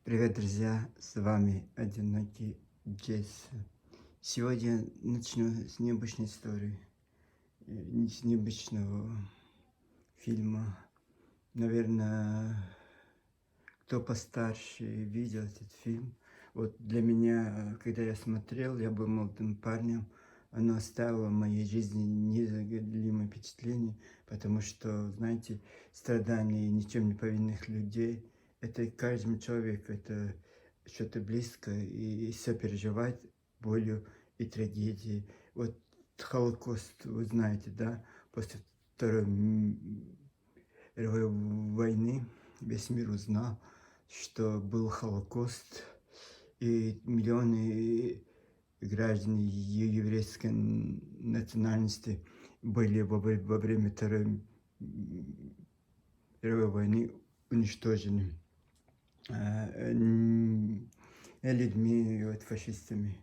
Привет, друзья! С вами Одинокий Джейсон. Сегодня начну с необычной истории, с необычного фильма. Наверное, кто постарше видел этот фильм. Вот для меня, когда я смотрел, я был молодым парнем, оно оставило в моей жизни незабываемое впечатление, потому что, знаете, страдания ничем не повинных людей, это каждому человеку, это что-то близкое, и сопереживать болью и трагедией. Вот Холокост, вы знаете, да, после Второй мировой войны весь мир узнал, что был Холокост, и миллионы граждан еврейской национальности были во время Второй мировой войны уничтожены людьми, вот, фашистами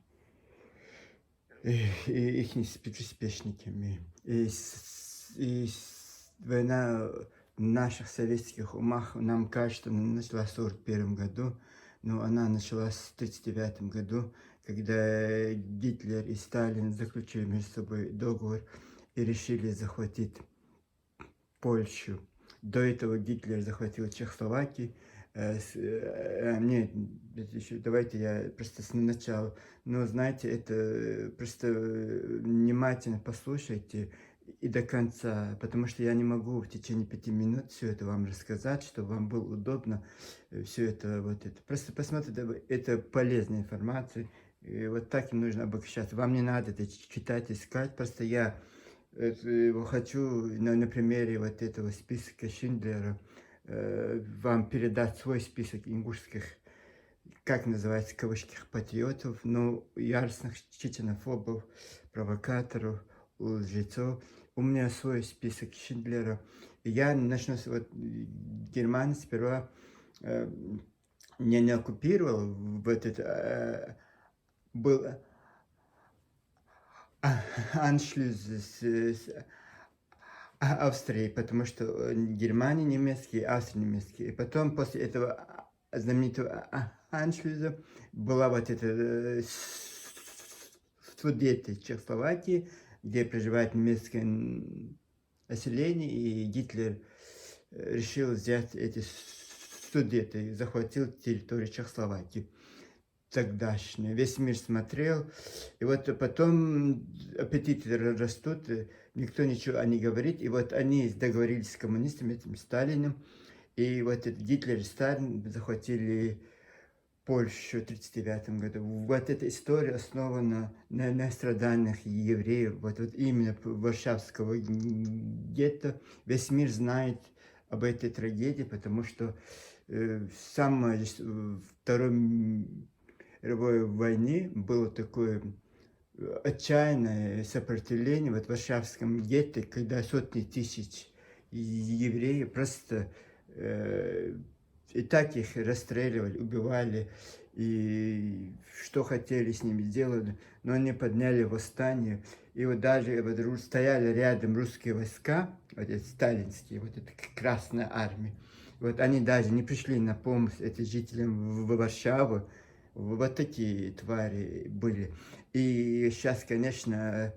и их приспешниками. Война в наших советских умах, нам кажется, началась в 1941 году, но она началась в 1939 году, когда Гитлер и Сталин заключили между собой договор и решили захватить Польшу. До этого Гитлер захватил Чехословакию. Нет, давайте я просто с начала. Но знаете, это просто внимательно послушайте и до конца, потому что я не могу в течение 5 минут все это вам рассказать, чтобы вам было удобно все это, вот это. Просто посмотрите, это полезная информация, и вот так и нужно обобщаться. Вам не надо это читать, искать, просто я хочу на примере вот этого списка Шиндлера вам передать свой список ингушских, как называется, кавычках, патриотов, но яростных чеченофобов, провокаторов, лжецов. У меня свой список Шиндлера. И я начну с вот Германии сперва не оккупировал в этот был аншлюз с Австрии, потому что Германия немецкий, Австрия немецкий. И потом после этого знаменитого аншлюза была вот эта Судеты Чехословакии, где проживает немецкое население, и Гитлер решил взять эти Судеты, захватил территорию Чехословакии тогдашние. Весь мир смотрел, и вот потом аппетиты растут, никто ничего не говорит, и вот они договорились с коммунистами, этим Сталиным, и вот этот Гитлер и Сталин захватили Польшу в 1939 году. Вот эта история основана на страданиях евреев, вот именно Варшавского гетто. Весь мир знает об этой трагедии, потому что в самой Второй мировой войне было такое отчаянное сопротивление вот в Варшавском гетто, когда сотни тысяч евреев просто и так их расстреливали, убивали, и что хотели с ними делали, но они подняли восстание. И вот даже вот стояли рядом русские войска, вот эти сталинские, вот эта Красная Армия, вот они даже не пришли на помощь этим жителям в Варшаву. Вот такие твари были. И сейчас, конечно,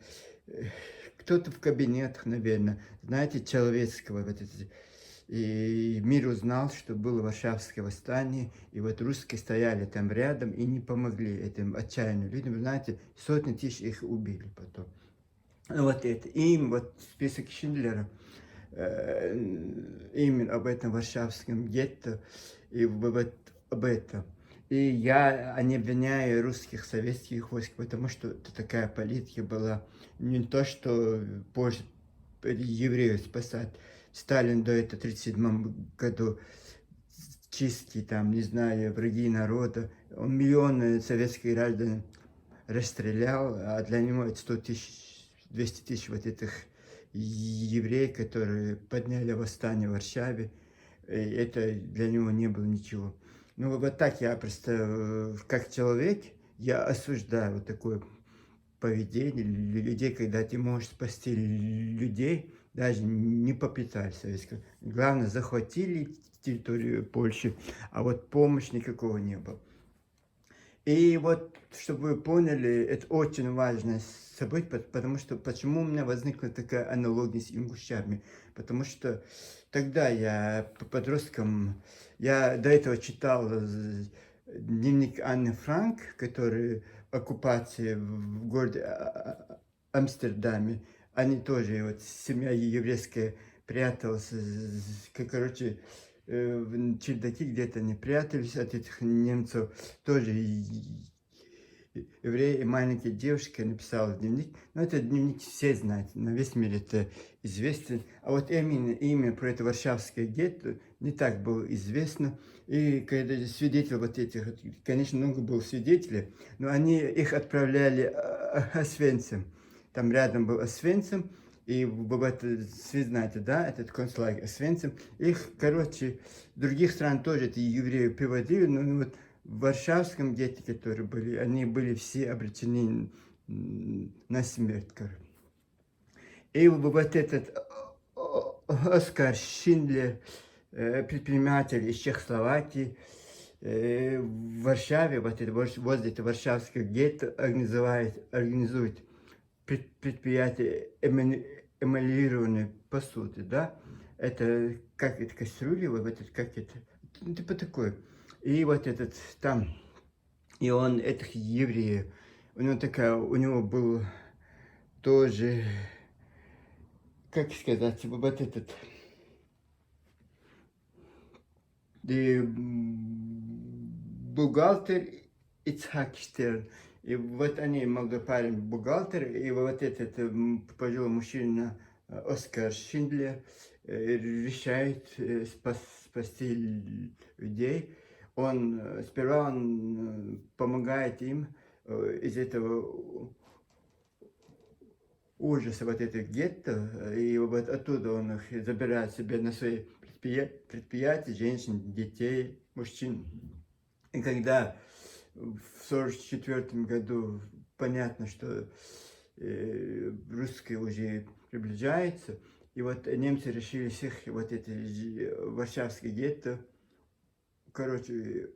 кто-то в кабинетах, наверное, знаете, человеческого, вот это, и мир узнал, что было Варшавское восстание, и вот русские стояли там рядом и не помогли этим отчаянным людям. Вы знаете, сотни тысяч их убили потом. Вот это, им вот список Шиндлера, именно об этом Варшавском гетто, и вот об этом. И я не обвиняю русских советских войск, потому что это такая политика была. Не то, что позже евреев спасать. Сталин до этого в 1937 году чистки, там, не знаю, враги народа. Он миллионы советских граждан расстрелял, а для него это 100 тысяч, 200 тысяч вот этих евреев, которые подняли восстание в Варшаве. И это для него не было ничего. Ну, вот так я просто, как человек, я осуждаю вот такое поведение людей, когда ты можешь спасти людей, даже не попытались. Главное, захватили территории Польши, а вот помощи никакого не было. И вот, чтобы вы поняли, это очень важное событие, потому что, почему у меня возникла такая аналогия с ингушами? Потому что тогда я подростком, я до этого читал дневник Анны Франк, который оккупации в городе Амстердаме. Они тоже, вот семья еврейская пряталась, короче, в чердаке где-то они прятались от этих немцев. Тоже еврей и маленькая девушка написала дневник. Но этот дневник все знают, на весь мир это известно. А вот именно про это Варшавское гетто не так было известно. И когда свидетели вот этих, конечно, много было свидетелей, но они их отправляли Освенцим. Там рядом был Освенцим, и вот вы знаете, да, этот концлагерь Освенцим. Их, короче, других стран тоже эти евреи приводили, но вот в Варшавском гетто, которые были, они были все обречены на смерть. И вот этот Оскар Шиндлер, предприниматель из Чехословакии, в Варшаве, вот это, возле этого Варшавского гетто, организует предприятие эмалированной посуды, да, это как это кастрюли, вот это, как это, типа такое. И вот этот там, и он этих евреев, у него был тоже, как сказать, вот этот, бухгалтер Ицхак Штерн. И вот они, молодой парень, бухгалтер, и вот этот пожилой мужчина Оскар Шиндлер решает спасти людей. Сперва он помогает им из этого ужаса, вот этих гетто, и вот оттуда он их забирает себе на свои предприятия, женщин, детей, мужчин. И когда в 1944 году понятно, что русские уже приближаются, и вот немцы решили всех вот эти Варшавские гетто, короче,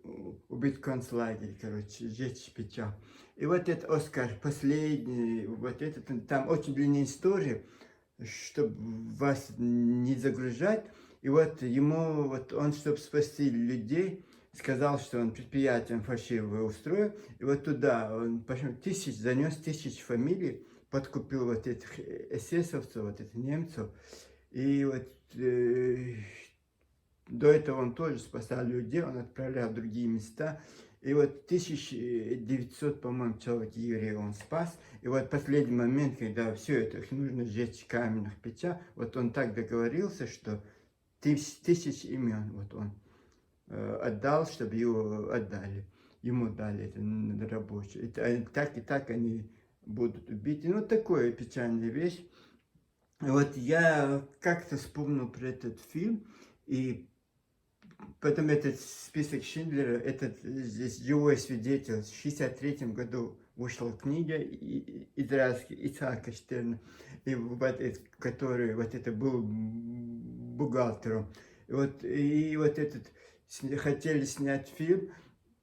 убить концлагерь, короче, сжечь печать. И вот этот Оскар последний, вот этот, там очень длинная история, чтобы вас не загружать. И вот ему, вот он, чтобы спасти людей, сказал, что он предприятием фальшивое устроил. И вот туда он пошел, занес тысяч фамилий, подкупил вот этих эсэсовцев, вот этих немцев. И вот до этого он тоже спасал людей, он отправлял в другие места. И вот 1900, по-моему, человек евреев он спас. И вот последний момент, когда все это, их нужно сжечь в каменных печах, вот он так договорился, что тысяч имен вот он отдал, чтобы его отдали. Ему дали это рабочие. И так они будут убиты. Ну, такая печальная вещь. И вот я как-то вспомнил про этот фильм, и потом этот список Шиндлера, этот здесь живой свидетель, в 1963 году вышла книга израильская Ицхака Штерна, и вот, который вот это был бухгалтером. И вот этот хотели снять фильм,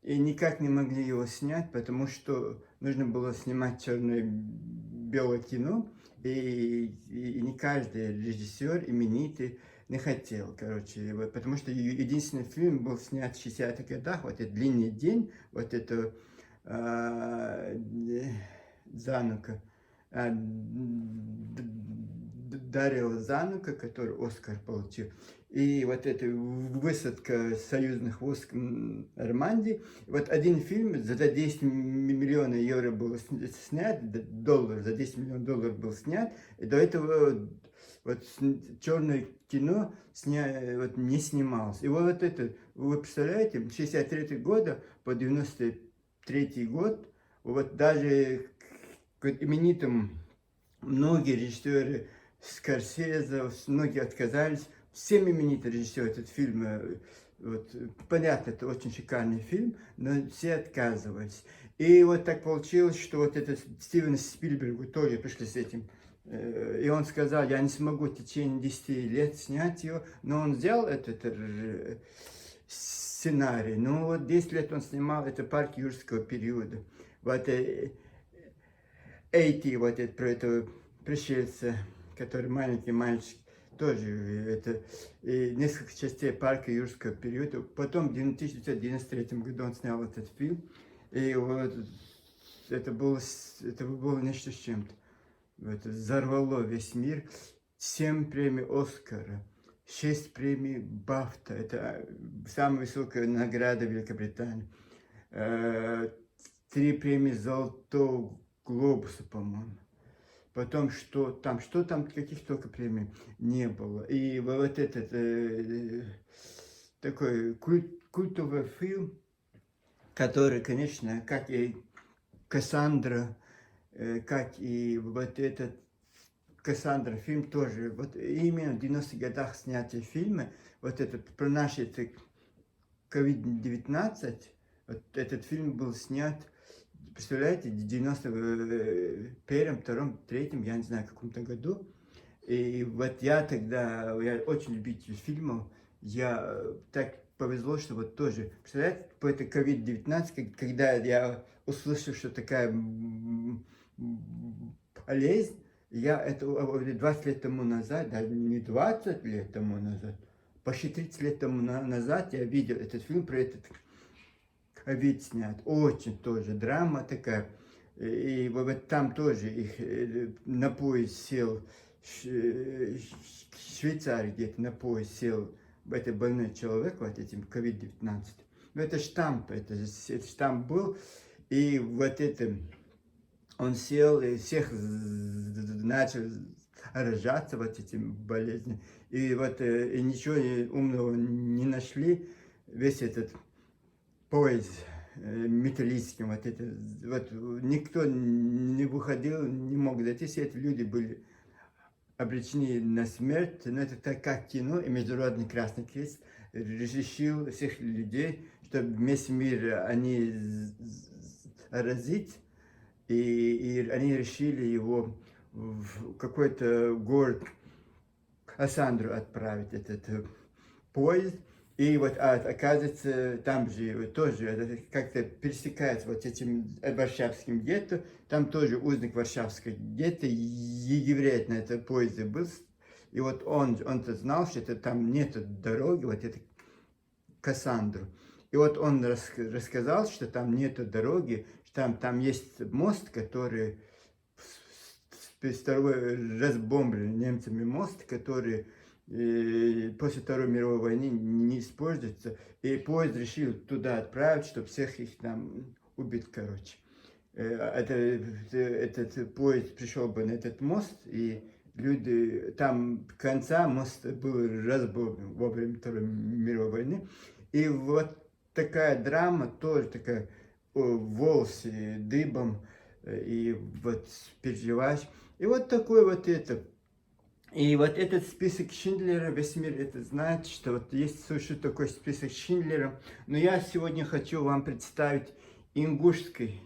и никак не могли его снять, потому что нужно было снимать черно-белое кино, и не каждый режиссер именитый не хотел, короче, вот, потому что единственный фильм был снят в 60-х годах, вот этот «Длинный день», вот это Занука, Дарио Занука, который Оскар получил, и вот эта высадка союзных войск в Нормандии. Вот один фильм за 10 миллионов евро был снят, доллар, за 10 миллионов долларов был снят, и до этого вот черное кино вот, не снималось. И вот это, вы представляете, с 63 года по 93 год, вот даже к именитым многие режиссеры, Скорсезе, многие отказались, всем именитые режиссеры этот фильм, вот, понятно, это очень шикарный фильм, но все отказывались. И вот так получилось, что вот этот Стивен Спилберг тоже пришли с этим И он сказал, я не смогу в течение 10 лет снять ее, но он взял этот сценарий. Ну вот 10 лет он снимал, это парк юрского периода. Вот Эйти, вот это про этого пришельца, который маленький мальчик, тоже это несколько частей парка юрского периода. Потом в 1993 году он снял этот фильм, и вот это было нечто с чем-то. Это взорвало весь мир. 7 премий Оскара, 6 премий Бафта, это самая высокая награда Великобритании. 3 премии Золотого Глобуса, по-моему. Потом что там, каких только премий не было. И вот этот такой культовый фильм, который, конечно, как и Кассандра, как и вот этот Кассандра фильм тоже, вот именно в 90-х годах снятые фильмы, вот этот про наш COVID-19, вот этот фильм был снят, представляете, в 91-м, 2-м, 3-м, я не знаю, в каком-то году. И вот я очень любитель фильмов, я так повезло, что вот тоже, представляете, по это COVID-19, когда я услышал, что такая болезнь, я это 20 лет тому назад, да, не 20 лет тому назад, почти 30 лет тому назад я видел этот фильм про этот ковид снят. Очень тоже драма такая. И вот там тоже их на поезд сел, Швейцарий где-то на поезд сел этот больной человек, вот этим COVID-19. Но это штамп, это штамп был. И вот это, он сел, и всех начал заражаться вот этим болезнью. И вот и ничего умного не нашли. Весь этот поезд металлический, вот никто не выходил, не мог зайти, все эти люди были обречены на смерть, но это так как кино, и Международный Красный Крест решил всех людей, чтобы весь мир они заразить, и они решили его в какой-то город Кассандру отправить, этот поезд. И вот оказывается, там же тоже как-то пересекается вот этим Варшавским гетто, там тоже узник Варшавского гетто, еврей на этом поезде был, и вот он-то знал, что это там нет дороги, вот это Кассандру. И вот он рассказал, что там нету дороги, что там есть мост, который второй разбомбленный немцами мост, который после Второй мировой войны не используется. И поезд решил туда отправить, чтобы всех их там убить, короче. Этот поезд пришел бы на этот мост, и люди, там конца мост был разбомблен во время Второй мировой войны. И вот такая драма, тоже такая, волосы дыбом, и вот переживаешь. И вот такой вот это. И вот этот список Шиндлера, весь мир это знает, что вот есть существует такой список Шиндлера. Но я сегодня хочу вам представить ингушский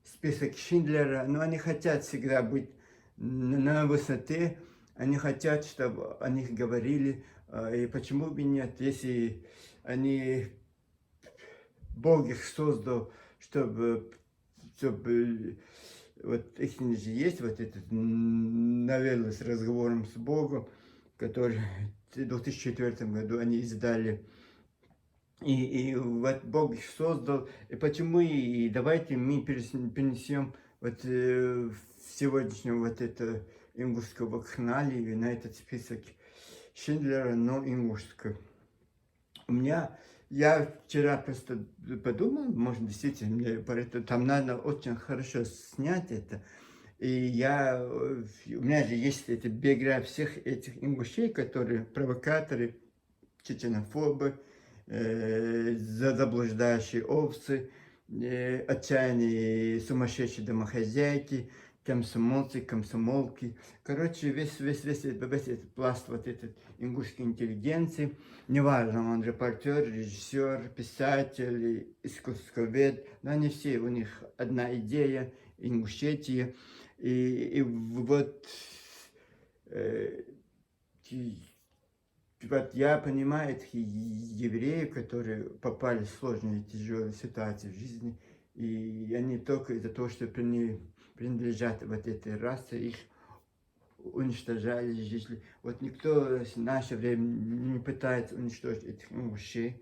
список Шиндлера. Но они хотят всегда быть на высоте, они хотят, чтобы о них говорили. И почему бы нет, если Бог их создал, чтобы вот их же есть вот этот новелла с разговором с Богом, который в 2004 году они издали. И вот Бог их создал. И почему и давайте мы перенесем вот сегодняшнего вот это ингушского вакханалии на этот список Шиндлера, но ингушского. Я вчера просто подумал, может, действительно, там надо очень хорошо снять это. И у меня же есть эта биография всех этих ингушей, которые провокаторы, чеченофобы, заблуждающие овцы, отчаянные сумасшедшие домохозяйки, комсомолцы, комсомолки. Короче, весь этот пласт вот этой ингушской интеллигенции, неважно, он репортер, режиссер, писатель, искусствовед, но они все, у них одна идея, Ингушетия. И вот э, вот я понимаю этих евреев, которые попали в сложные, тяжелые ситуации в жизни, и они только из-за того, что принадлежат вот этой расе, их уничтожали, жили. Вот никто в наше время не пытается уничтожить этих мужчин,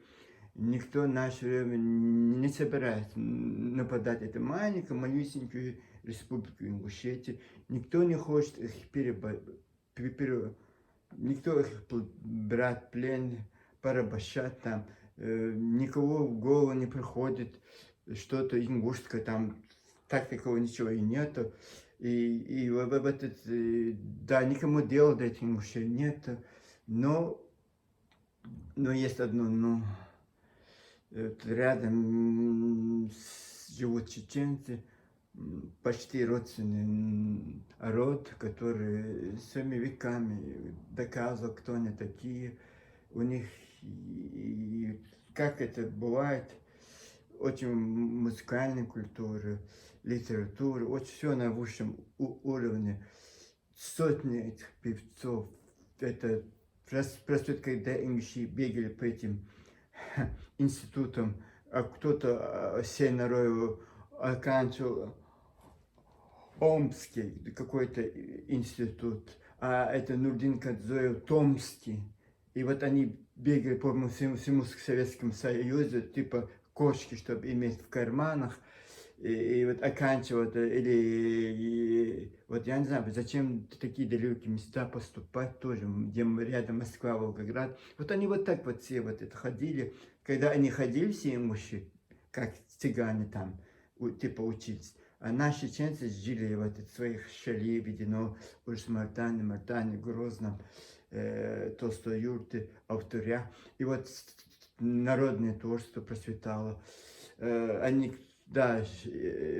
никто в наше время не собирается нападать эту маленькую, малюсенькую республику Ингушетии. Никто не хочет их никто их брать в плен, порабощать там. Никого в голову не приходит что-то ингушское там, так такого ничего и нету. И в этот, да, никому дела до этих мужчин нет. Но, но есть одно, но рядом живут чеченцы, почти родственный род, который своими веками доказывал, кто они такие. У них, и как это бывает, очень музыкальная культура, литература, очень все на высшем уровне. Сотни этих певцов. Это просто когда имущие бегали по этим институтам, а кто-то Сенароеву оканчивал Омский какой-то институт, а это Нурдин Кадзоев Томский. И вот они бегали по всему Советскому Союзу, типа кошки, чтобы иметь в карманах, и вот оканчивать, вот я не знаю, зачем в такие далекие места поступать тоже, где рядом Москва, Волгоград. Вот они вот так вот все вот это ходили, когда они ходили все имущие, как цыгане там, типа учились. А наши чеченцы жили вот в своих шале, Ведено, Урс-Мартане, Мартане, Грозном, Толстой юрте, Автуря. И вот народное творчество процветало. Они, да,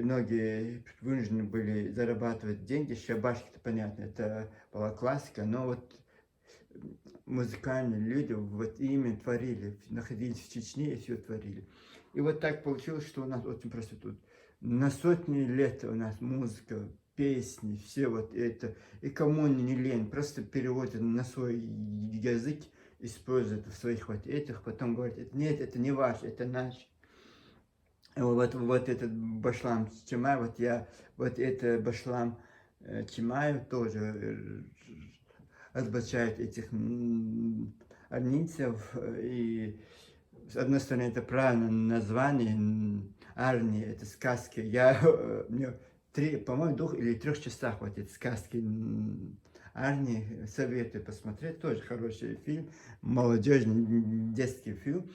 многие вынуждены были зарабатывать деньги. Шабашки-то, понятно, это была классика, но вот музыкальные люди вот именно творили, находились в Чечне и все творили. И вот так получилось, что у нас очень просто тут на сотни лет у нас музыка, песни, все вот это. И кому не лень, просто переводят на свой язык, используют в своих вот этих, потом говорят, нет, это не ваш, это наш. Вот этот Башлам Чимай, вот я, вот это Башлам Чимай тоже разбачает этих армейцев. И с одной стороны, это правильное название, Арни, это сказки. Мне по-моему, 2 или 3 часах вот эти сказки Арни, советую посмотреть, тоже хороший фильм, молодежный детский фильм.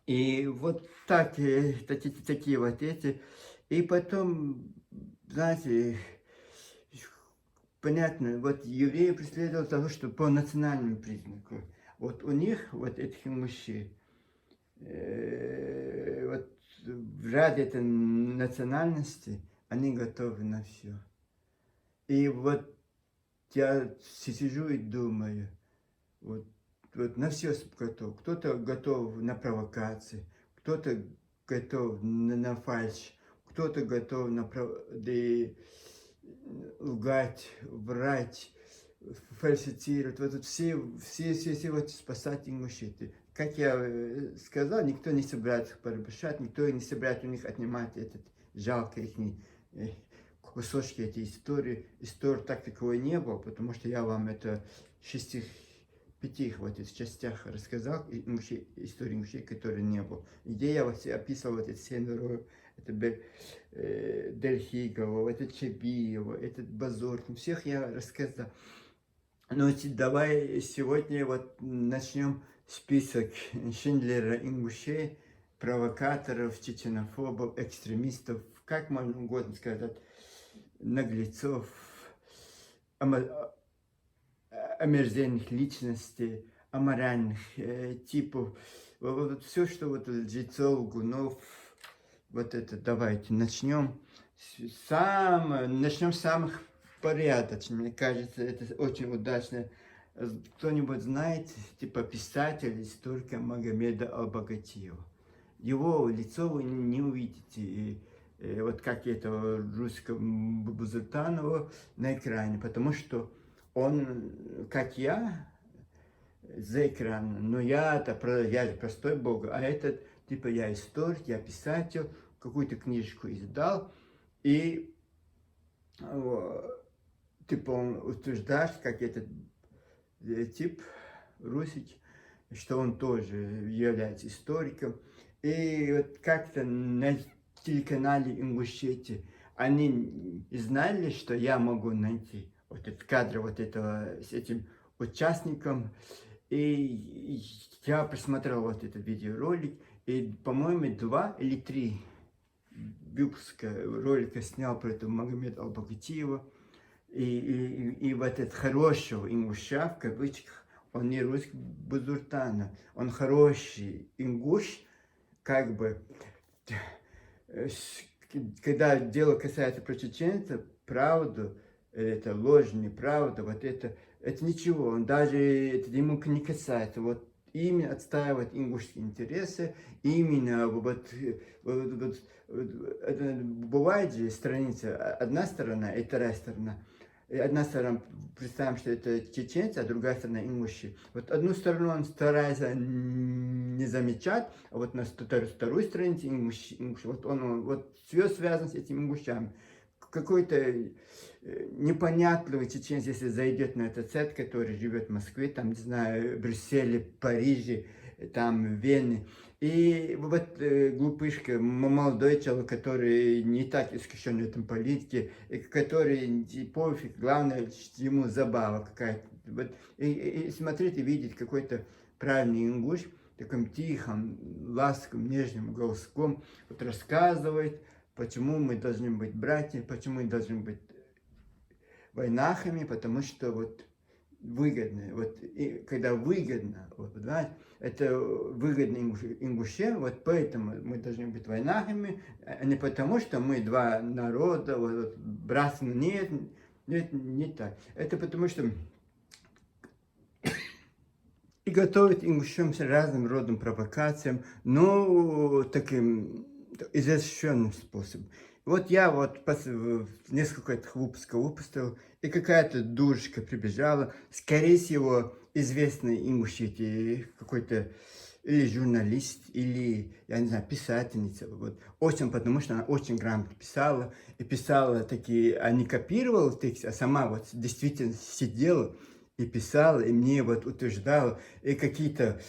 И вот так, такие вот эти. И потом, знаете, понятно, вот евреи преследовали того, что по национальному признаку. Вот у них, вот этих мужчин, вот ради этой национальности они готовы на все. И вот я сижу и думаю, вот на все готов. Кто-то готов на провокации, кто-то готов на фальшь, кто-то готов лгать, врать, фальсифицировать. Вот все вот спасатели мужчин. Как я сказал, никто не собирается их порабощать, никто не собирается у них отнимать этот жалко их кусочки этой истории. Истории так таковой не было, потому что я вам это в 5 вот этих частях рассказал, истории мужчин, которые не было. Где я вот описывал вот эти Сенеру, это Дельхигова, это Чабиева, этот Базор, всех я рассказал. Но давай сегодня вот начнем список Шиндлера и Ингушей, провокаторов, чеченофобов, экстремистов, как можно угодно сказать, наглецов, омерзенных личностей, аморальных типов. Вот все, что вот лжецов, гунов, вот это давайте начнем. Начнем с самых порядочных. Мне кажется, это очень удачно. Кто-нибудь знает, типа писателя, историка Магомеда Албагатиева. Его лицо вы не увидите, вот как этого русского Бузултанова на экране, потому что он, как я, за экраном, но я же простой Бог, а этот, типа, я историк, я писатель, какую-то книжку издал, и типа он утверждает, как этот тип, Русич, что он тоже является историком. И вот как-то на телеканале Ингушетии они знали, что я могу найти вот этот кадр вот этого с этим участником. И я просмотрел вот этот видеоролик, и, по-моему, 2 или 3 выпуска ролика снял про этого Магомеда Албагатиева. И вот этот хорошего ингуша, в кавычках, он не русский Бузуртана, он хороший ингуш, как бы, когда дело касается про чеченцев, правду, это ложь, неправда, вот это ничего, он даже, это ему не касается, вот именно отстаивать ингушские интересы, именно вот это бывает же страница, одна сторона и вторая сторона. И одна сторона, представим, что это чеченцы, а другая сторона ингуши. Вот одну сторону он старается не замечать, а вот на второй странице ингуши, вот он вот все связано с этими ингушами. Какой-то непонятливый чеченец, если зайдет на этот сайт, который живет в Москве, там, не знаю, Брюсселе, Париже, там, Вене. И вот глупышка, молодой человек, который не так искушен в этом политике, который пофиг, главное, ему забава какая-то. Вот, и смотреть и видеть какой-то правильный ингуш, таким тихим, ласковым, нежным голоском, вот рассказывает, почему мы должны быть братья, почему мы должны быть войнахами, потому что вот выгодно, вот и когда выгодно, вот, да, это выгодно ингуше, вот поэтому мы должны быть войнахами, а не потому, что мы два народа, вот, братство, нет, не так. Это потому, что и готовят ингушемся разным родом провокациям, но таким изощренным способом. Вот я вот несколько этих выпусков выпустил, и какая-то дурочка прибежала, скорее всего, известный ингушетий какой-то или журналист, или, я не знаю, писательница. Вот. Очень, потому что она очень грамотно писала, и писала такие, а не копировала текст, а сама вот действительно сидела и писала, и мне вот утверждала, и какие-то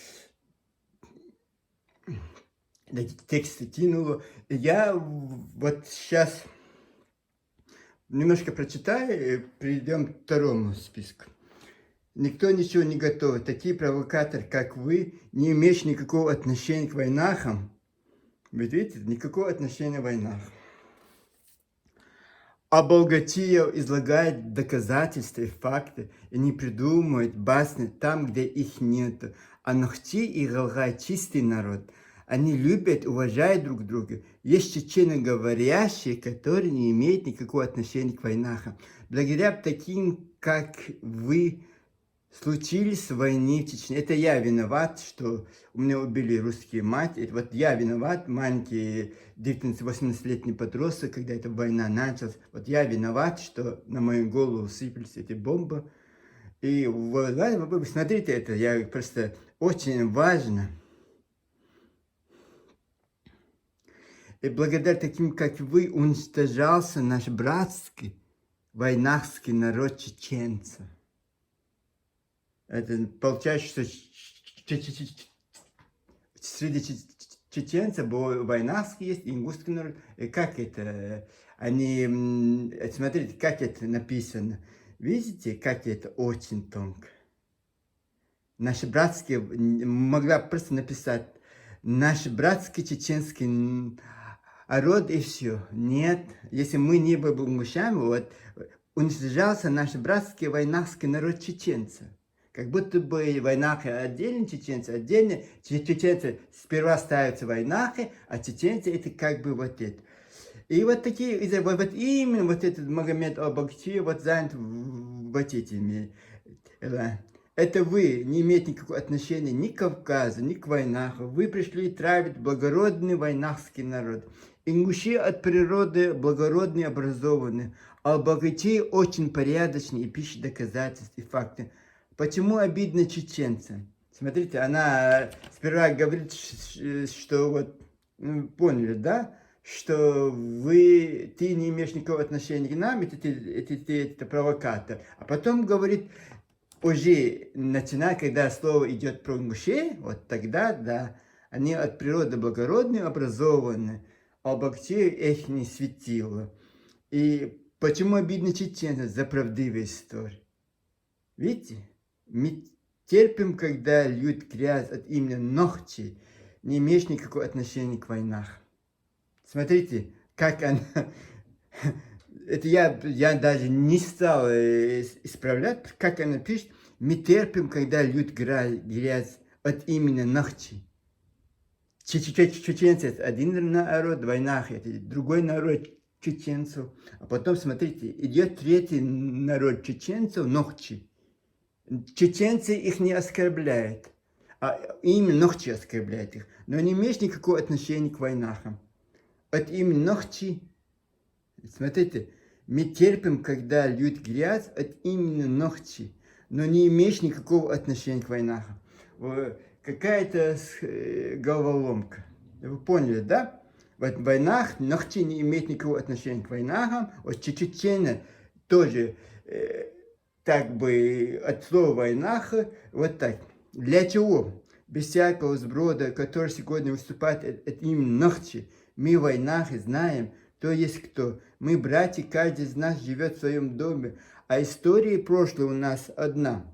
тексты кинула. И я вот сейчас немножко прочитаю, и перейдем к второму списку. Никто ничего не готовит. Такие провокаторы, как вы, не имеющие никакого отношения к войнахам. Вы видите, никакого отношения к войнахам. А Балгатиев излагает доказательства и факты, и не придумывает басни там, где их нет. А Нахчи и Галгай чистый народ. Они любят, уважают друг друга. Есть чеченоговорящие, которые не имеют никакого отношения к войнахам. Благодаря таким, как вы, случились войны в Чечне. Это я виноват, что у меня убили русские мать. Это вот я виноват, маленький 19-18-летний подросток, когда эта война началась. Вот я виноват, что на мою голову сыпались эти бомбы. И вы смотрите это, я просто очень важно. И благодаря таким, как вы, уничтожался наш братский, войнахский народ чеченцев. Это получается, что среди чеченцев войнахский есть, и ингушский народ. И как это? Они, смотрите, как это написано. Видите, как это очень тонко. Наши братские, могла просто написать, наш братский чеченский народ и все. Нет, если мы не были ингушами, вот уничтожался наш братский войнахский народ чеченцев. Как будто бы войнахи отдельно, чеченцы отдельно. Чеченцы сперва ставятся войнахи, а чеченцы это как бы вот это. И вот такие, вот именно вот этот Магомед Албагатиев вот занят вот этими. это вы не имеете никакого отношения ни к Кавказу, ни к войнах. Вы пришли травить благородный войнахский народ. Ингуши от природы благородные, образованные, а богачи очень порядочные и пишут доказательства и факты. Почему обидно чеченцам? Смотрите, она сперва говорит, что вот, поняли, да? Что ты не имеешь никакого отношения к нам, это провокатор. А потом говорит, уже начиная, когда слово идет про ингушей, вот тогда, да, они от природы благородные, образованные, а богачи их не светило. И почему обидно чеченцам за правдивые истории? Видите, мы терпим, когда льют грязь от имени ногти, не имеешь никакого отношения к войнах. Смотрите, как она... Это я даже не стал исправлять, как она пишет. Мы терпим, когда льют грязь от имени ногти. Чеченцы это один народ, войнах это другой народ чеченцев. А потом, смотрите, идет третий народ чеченцев, ногти. Чеченцы их не оскорбляют, а именно ногти оскорбляют их. Но не имеешь никакого отношения к войнахам. От имени ногти, смотрите, мы терпим, когда льют грязь от имени ногти, но не имеешь никакого отношения к войнахам. Какая-то головоломка. Вы поняли, да? Вот в войнах ногти не имеют никакого отношения к войнахам. Вот чечены тоже так бы от слова войнах, вот так. Для чего? Без всякого сброда, который сегодня выступает от имени ногти, мы в войнах знаем, кто есть кто. Мы, братья, каждый из нас живет в своем доме, а история прошлого у нас одна.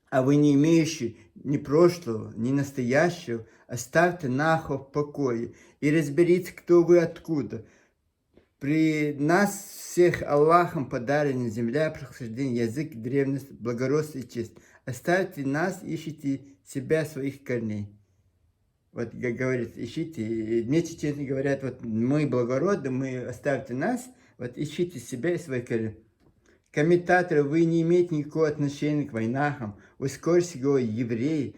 А вы, не имеющие ни прошлого, ни настоящего, оставьте нахо в покое и разберитесь, кто вы откуда. При нас всех Аллахом подарена земля, происхождение, язык, древность, благородство и честь. Оставьте нас, ищите себя, своих корней. Вот, как говорит, ищите, мне чеченцы говорят, вот мы благородны, мы оставьте нас, вот ищите себя и своих корней. Комментаторы, вы не имеете никакого отношения к войнахам, вы, скорее всего, евреи.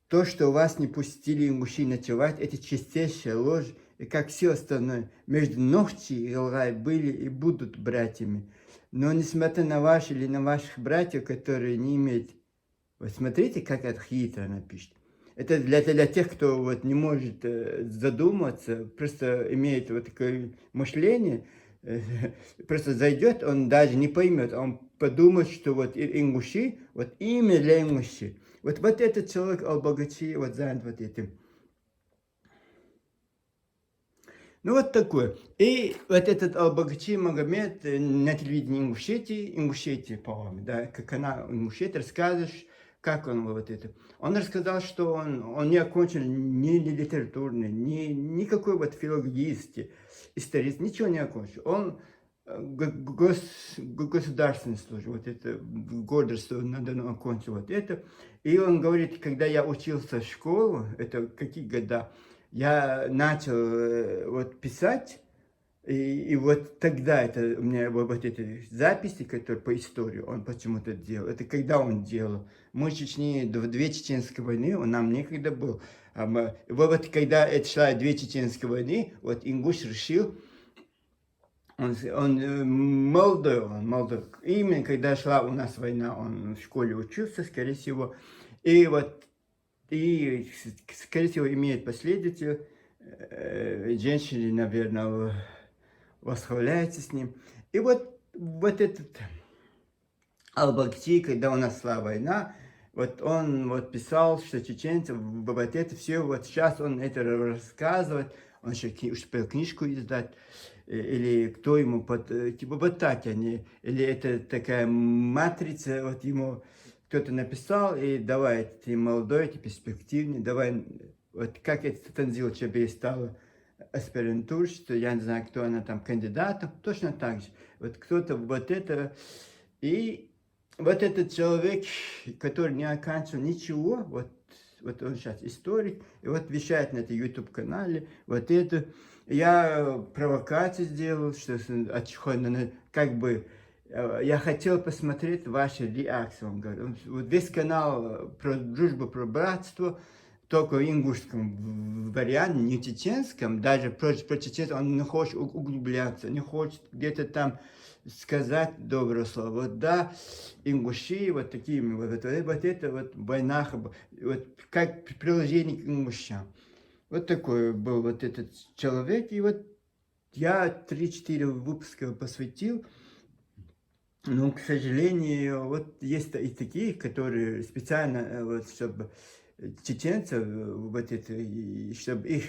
То, что вас не пустили ингуши ночевать, это чистейшая ложь, и как все остальное. Между ногти и Илгай были и будут братьями. Но несмотря на ваши или на ваших братьев, которые не имеют... Вот смотрите, как это хитро напишет. Это для тех, кто вот не может задуматься, просто имеет вот такое мышление, просто зайдет, он даже не поймет, он подумает, что вот ингуши, вот имя для ингуши. Вот этот человек, албагачи, вот занят вот этим. Ну вот такое. И вот этот албагачи Магомед на телевидении Ингушетии, по-моему, да, как она Ингушетия рассказывает, как он вот это. Он рассказал, что он не окончил ни литературный, никакой вот филологический, исторический, ничего не окончил. Он государственной службе, вот это гордость на Дону окончил вот это. И он говорит, когда я учился в школу, это какие года, я начал вот писать, и вот тогда это у меня вот эти записи, которые по истории он почему-то делал. Это когда он делал. Мы в Чечне, в две чеченские войны, он нам некогда был. Вот когда это шла две чеченские войны, вот Ингуш решил, он молодой. Именно когда шла у нас война, он в школе учился, скорее всего. И вот, скорее всего, имеет последователя. Женщины, наверное, восхваляется с ним. И вот этот Албагчи, когда у нас шла война, вот он вот писал, что чеченцы, вот это все, вот сейчас он это рассказывает, он еще успел книжку издать, или кто ему, типа вот так они, или это такая матрица, вот ему кто-то написал, и давай, ты молодой, ты перспективный, давай, вот как это Танзил Чабей стало аспирантур, что я не знаю, кто она там, кандидатом, точно так же. Вот кто-то вот это, и вот этот человек, который не оканчивал ничего, вот он сейчас историк, и вот вещает на этом YouTube-канале, вот это. Я провокацию сделал, что как бы Я хотел посмотреть ваши реакции, он говорит. Вот весь канал про дружбу, про братство, только в ингушском варианте, не чеченском, даже про чеченцев он не хочет углубляться, не хочет где-то там сказать доброе слово. Вот да, ингуши вот такими, вот это вот война, вот как приложение к ингушам. Вот такой был вот этот человек, и вот я 3-4 выпуска посвятил. Ну, к сожалению, вот есть и такие, которые специально, вот, чтобы чеченцев, вот это, чтобы их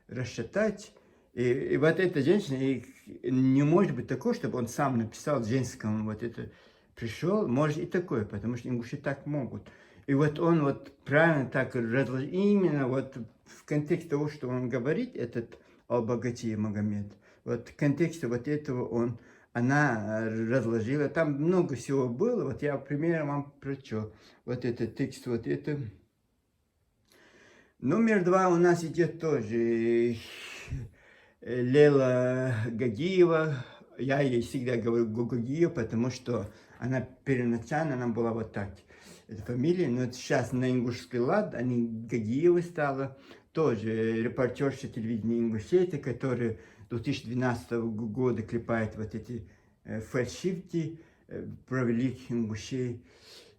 расшатать. И вот эта женщина, и не может быть такое, чтобы он сам написал в женском, вот это, пришел, может и такое, потому что ингуши так могут. И вот он вот правильно так разложил, именно вот в контексте того, что он говорит, этот Албагати Магомед, вот в контексте вот этого она разложила. Там много всего было. Вот я примерно вам прочел. Вот этот текст, вот это. Номер 2 у нас идет тоже Лейла Гагиева. Я ей всегда говорю Гагиева, потому что она первоначально, она была вот так. Это фамилия, но сейчас на ингушский лад, они Гагиевы стала. Тоже репортерша телевидения Ингушетии, который 2012 года клепает вот эти фальшивки про великих ингушей.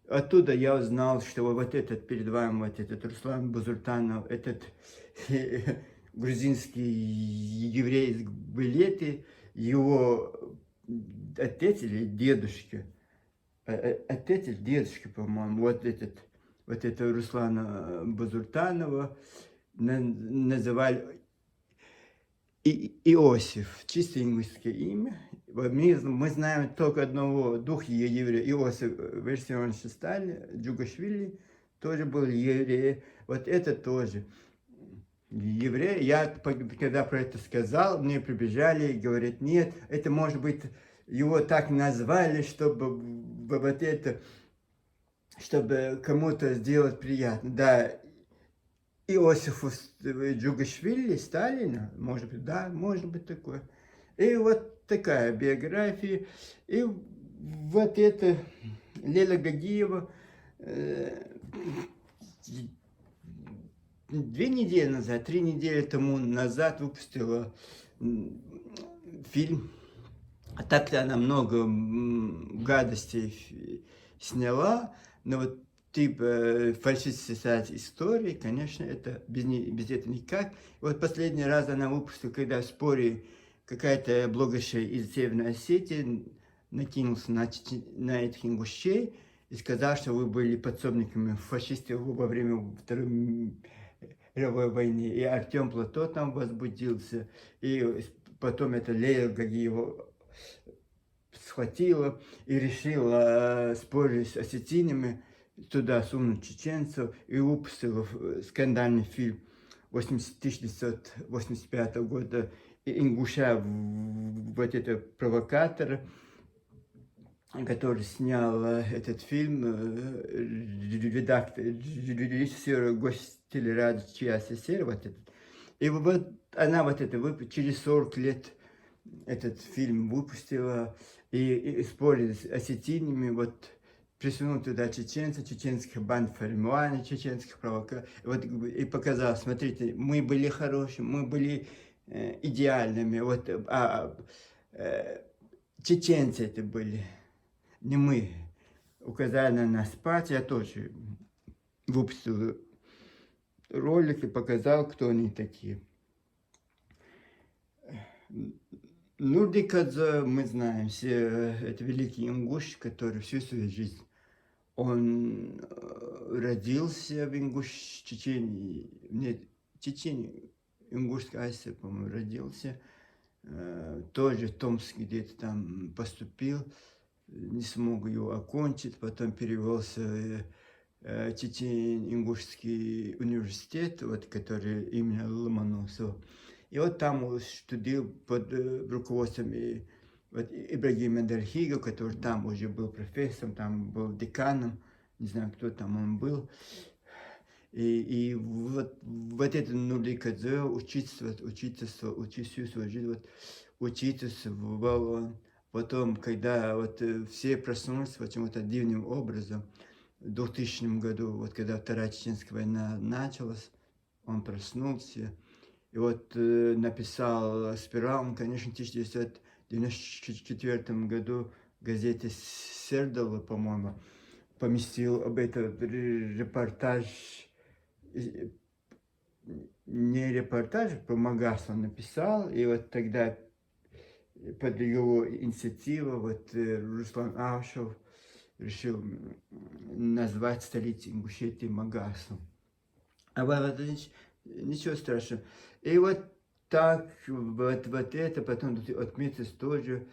Оттуда я узнал, что вот этот перед вами, вот этот Руслан Бузуртанов, этот грузинский еврей из Билеты, его отец или дедушка, отец или дедушка, по-моему, вот это Руслана Бузуртанова называли Иосиф, чисто ингушское имя. Мы знаем только двух евреев. Иосиф Виссарионович Сталин, Джугашвили, тоже был еврей. Вот это тоже еврей. Я, когда про это сказал, мне прибежали и говорят, нет, это может быть, его так назвали, чтобы вот это, чтобы кому-то сделать приятно. Да, Иосифу Джугашвили, Сталина, может быть, да, может быть такое. И вот такая биография. И вот это Лейла Гагиева 2 недели назад, 3 недели тому назад выпустила фильм. А так-то она много гадостей сняла, но вот типа фальсификация истории, конечно, это без этого никак. Вот последний раз она выпустила, когда в споре какая-то блогерша из Северной Осетии накинулся на этих ингушей и сказал, что вы были подсобниками фашистов во время Второй мировой войны. И Артем Плато там возбудился, и потом это Лейла Гагиева схватила и решила спорить с осетинами, туда сунуть чеченцев, и выпустила скандальный фильм 1985 года «Ингуша», вот это провокатор, который снял этот фильм, редактор, режиссер Гостелерады ЧССР, вот этот. И вот она вот это через 40 лет этот фильм выпустила, и спорили с осетинами, вот присунул туда чеченских банд формирования, чеченских провокаций, вот, и показал, смотрите, мы были хорошими, мы были идеальными, вот, чеченцы это были, не мы. Указали на нас спать, я тоже выпустил ролик и показал, кто они такие. Нурдикадзе, мы знаем, все, это великий ингуш, который всю свою жизнь, он родился в Чечении, нет, Чечении, Ингушской Асии, по-моему, родился, тоже в Томске где-то там поступил, не смог его окончить, потом перевелся в Чечен-Ингушский университет, вот, который именно Ломоносов. И вот там он студил под руководством вот, Ибрагима Дархига, который там уже был профессором, там был деканом, не знаю, кто там он был. И вот это Нурдикадзе учиться всю свою жизнь, вот, учиться Потом, когда вот все проснулись почему-то дивным образом, в 2000 году, вот когда Вторая Чеченская война началась, он проснулся, и вот написал сперва, он, конечно, в 1994 году в газете «Сердало», по-моему, поместил об этом репортаж, э, не репортаж, по Магасу написал, и вот тогда под его инициативу вот Руслан Авшов решил назвать столицей Ингушетии Магасу. А вот ничего страшного. И вот так, вот это, потом отметилось тоже,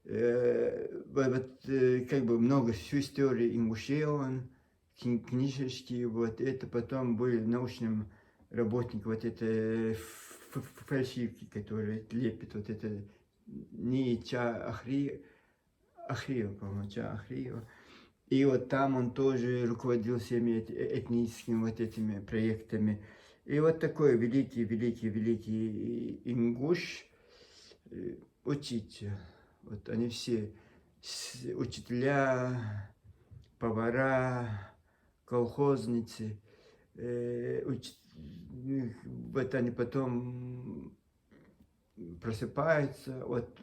как бы много всю историю Ингушетии, он, книжечки, вот это, потом были научным работником, вот это фальшивки, которые лепят, вот это не Ахриева, по-моему, Ча Ахриева. И вот там он тоже руководил всеми этническими вот этими проектами. И вот такой великий ингуш, учитель. Вот они все учителя, повара, колхозницы. Вот они потом просыпаются, вот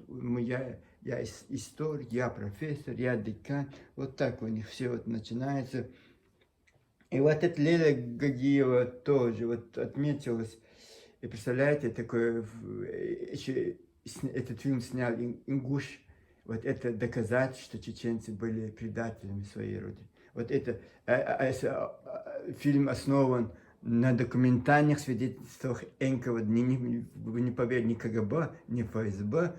я историк, я профессор, я декан, вот так у них все вот начинается. И вот эта Леля Гагиева тоже вот отметилась, и представляете, такой, еще этот фильм снял Ингуш, вот это доказать, что чеченцы были предателями своей родины. Вот это фильм основан на документальных свидетельствах НКВД, вы не поверите, не КГБ, не ФСБ,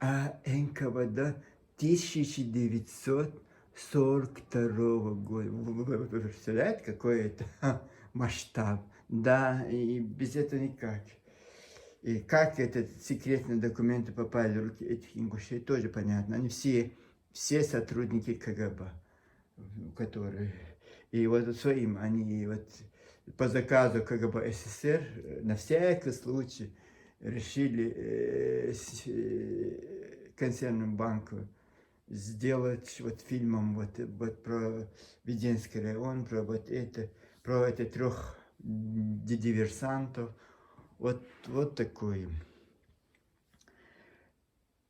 а НКВД 1942 года. Вы представляете, какой это масштаб? Да, и без этого никак. И как этот секретные документы попали в руки этих ингушей, тоже понятно. Они все сотрудники КГБ, которые... И вот своим они вот по заказу КГБ СССР на всякий случай решили консервному банку сделать вот фильмом вот про Веденский район, про это трех диверсантов. Вот такой.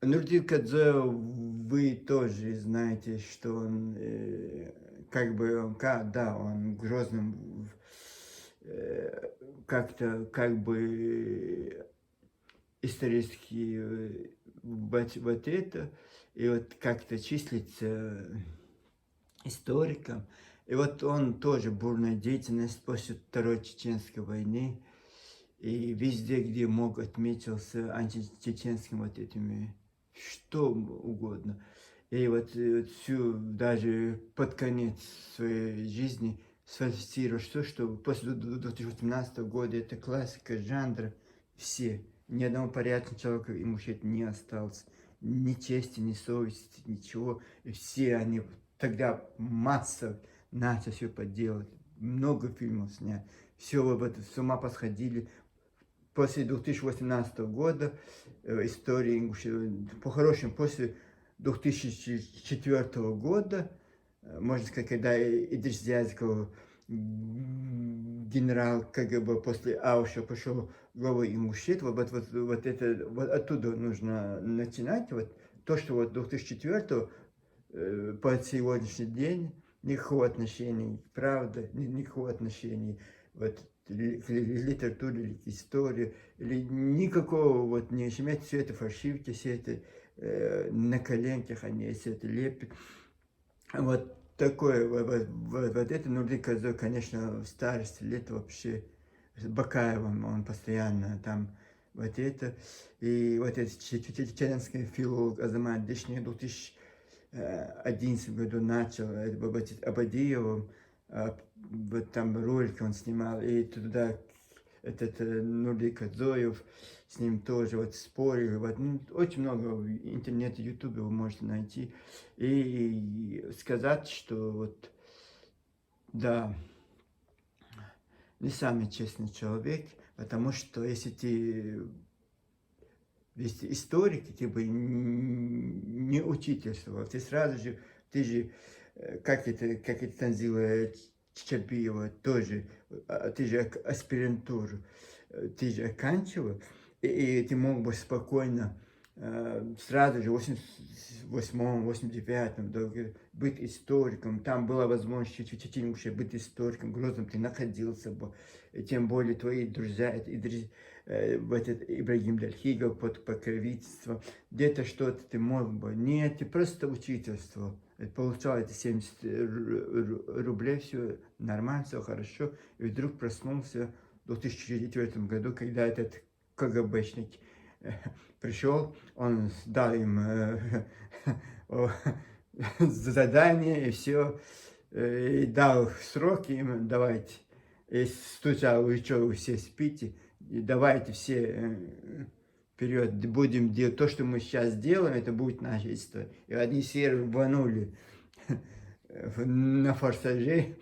Нурдин Кадзоев, вы тоже знаете, что он как бы, да, он Грозным как-то, как бы исторически вот это, и вот как-то числится историком. И вот он тоже бурная деятельность после Второй Чеченской войны, и везде, где мог, отметился античеченским вот этими, что угодно. И вот всю, даже под конец своей жизни сфальсифицировал все, что после 2018 года, это классика жанра, все. Ни одного порядочного человека ему не осталось. Ни чести, ни совести, ничего. И все они тогда массово начали все подделать. Много фильмов снять. Все вот с ума посходили. После 2018 года история Ингушетии, по-хорошему, после 2004 года, можно сказать, когда Идрис Дядьков, генерал КГБ, после Ауша пошел главой Ингушетии, вот оттуда нужно начинать. Вот то, что вот 2004 по сегодняшний день никакого отношения к правде, никакого отношения вот, к литературе, или к истории, или никакого вот не иметь, все это фальшивки, все это на коленках они все это лепят. Вот такое, вот это Нурдин Кадзоев, конечно, в старости лет вообще, с Бакаевым он постоянно там вот это. И вот этот чеченский филолог Азамат Дишни в 2011 году начал Абадиевым, вот там ролики он снимал, и туда этот Нурдин Кадзоев с ним тоже вот спорили. Вот, ну, очень много в интернете, ютубе вы можете найти. И сказать, что вот, да, не самый честный человек, потому что если ты вести историк, ты бы не учительствовал. Ты сразу же, ты же, как это Танзила Чапиева тоже, ты же аспирантуру, ты же оканчивал, и ты мог бы спокойно сразу же в 88-м, 89-м быть историком. Там была возможность чуть-чуть быть историком. В Грозном ты находился бы. И тем более твои друзья, этот Ибрагим Дальхигов под покровительством, где-то что-то ты мог бы. Нет, ты просто учительствовал. Получал эти 70 рублей, все нормально, все хорошо. И вдруг проснулся в 2004 году, когда этот КГБшник пришел, он дал им задание, и все, и дал сроки им, давайте, и стучал, вы что, вы все спите, и давайте все вперед, будем делать то, что мы сейчас делаем, это будет наша история. И одни все рванули на форсаже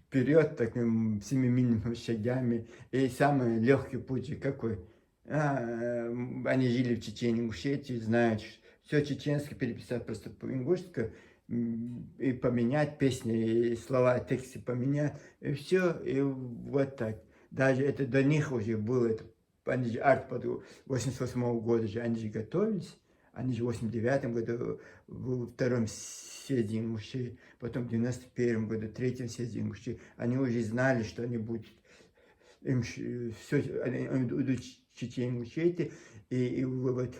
вперед таким семимильными шагами. И самый легкий путь какой? Они жили в Чечне, Ингушетии, знают, все чеченское переписать просто по-ингушски и поменять песни, и слова, тексты поменять, и все, и вот так. Даже это до них уже было, это, они же арт под 88 года же, они же готовились, они же в 89 году в втором съезде Ингушетии, потом в 91 году, в третьем съезде Ингушетии, они уже знали, что они будут, им все, они идут в Чечне, Ингушетии, и вот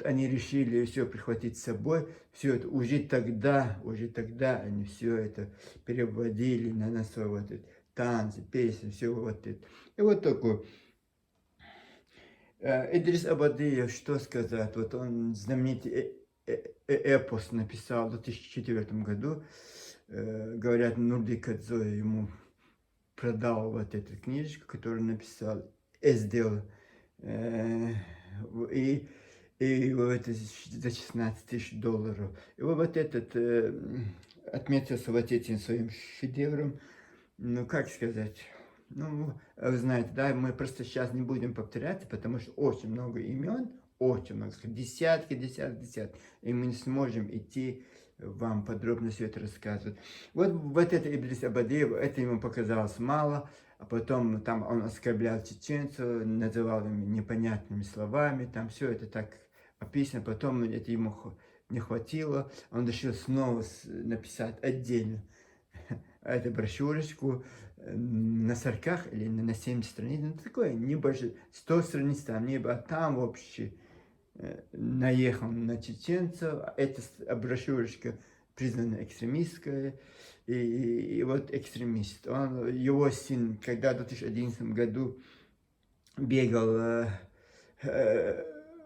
они решили все прихватить с собой, все это уже тогда они все это переводили на свой вот это, танцы, песни, все вот это. И вот такой. Идрис Абадыев, что сказать, вот он знаменитый эпос написал в 2004 году, говорят, Нурди Кадзой ему продал вот эту книжку, которую написал, сделал, и вот за 16 тысяч долларов. И вот этот отметился вот этим своим шедевром, ну, как сказать, ну, вы знаете, да, мы просто сейчас не будем повторяться, потому что очень много имен, очень много, десятки, и мы не сможем идти вам подробно все это рассказывать. Вот это Идрис Абадыев, это ему показалось мало, а потом там он оскорблял чеченцев, называл им непонятными словами, там все это так описано, потом это ему не хватило, он решил снова написать отдельно эту брошюрочку на 40 или на 70 страниц, ну такое, не больше, 100 страниц там не было, а там вообще наехал на чеченцев, эта брошюрочка признана экстремистская, и вот экстремист. Его сын, когда в 2011 году бегал,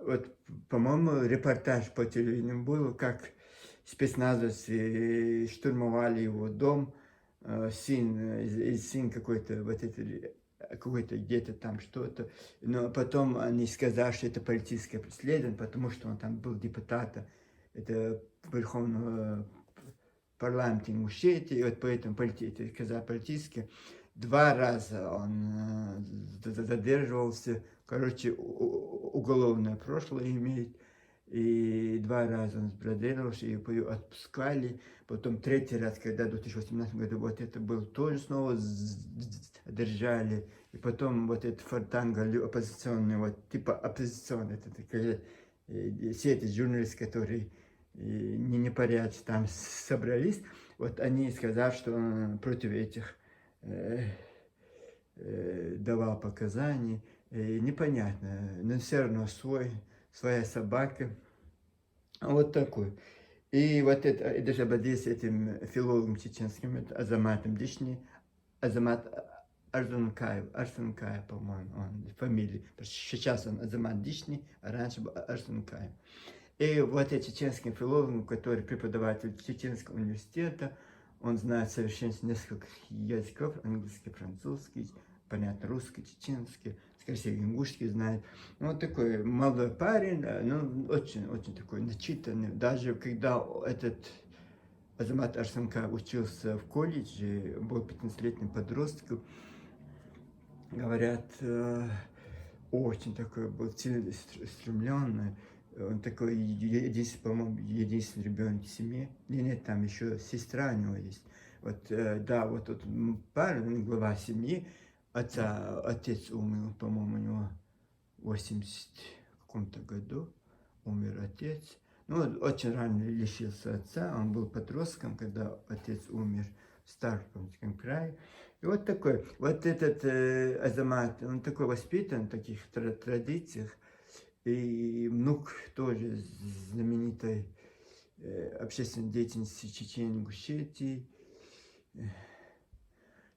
вот, по-моему, репортаж по телевидению был, как спецназовцы штурмовали его дом, сын какой-то, вот это, какой-то где-то там что-то, но потом они сказали, что это политическое преследование, потому что он там был депутатом, это Верховного парламента Ингушетии, и вот поэтому сказал политически, 2 раза он задерживался, короче, уголовное прошлое имеет, и 2 раза он задерживался, и его отпускали, потом 3-й раз, когда в 2018 году вот это был, тоже снова задержали, и потом вот этот Фортанга оппозиционный, вот типа оппозиционный, это такая все эти журналисты, которые непорядочно там собрались, вот они сказали, что он против этих давал показания, непонятно, но все равно своя собака, вот такой. И вот это, даже Абадис с этим филологом чеченским, Азаматом Дишни, Азамат Арсункаев, по-моему, он фамилия. Сейчас он Азамат Дишни, а раньше был Арсункаев. И вот этот чеченский филолог, который преподаватель Чеченского университета, он знает совершенно несколько языков, английский, французский, понятно, русский, чеченский, скорее всего, ингушский знает. Ну, вот такой молодой парень, ну, очень такой начитанный. Даже когда этот Азамат Арсенка учился в колледже, был 15-летним подростком, говорят, очень такой был целеустремленный. Он такой, единственный, по-моему, единственный ребенок в семье. Нет, там еще сестра у него есть. Вот, да, вот этот парень, он глава семьи. Отец умер, по-моему, у него в 80 каком-то году. Умер отец. Ну, очень рано лишился отца. Он был подростком, когда отец умер в Ставропольском крае. И вот такой, вот этот Азамат, он такой воспитан в таких традициях. И внук тоже знаменитой общественной деятельности Чечен-Ингушетии,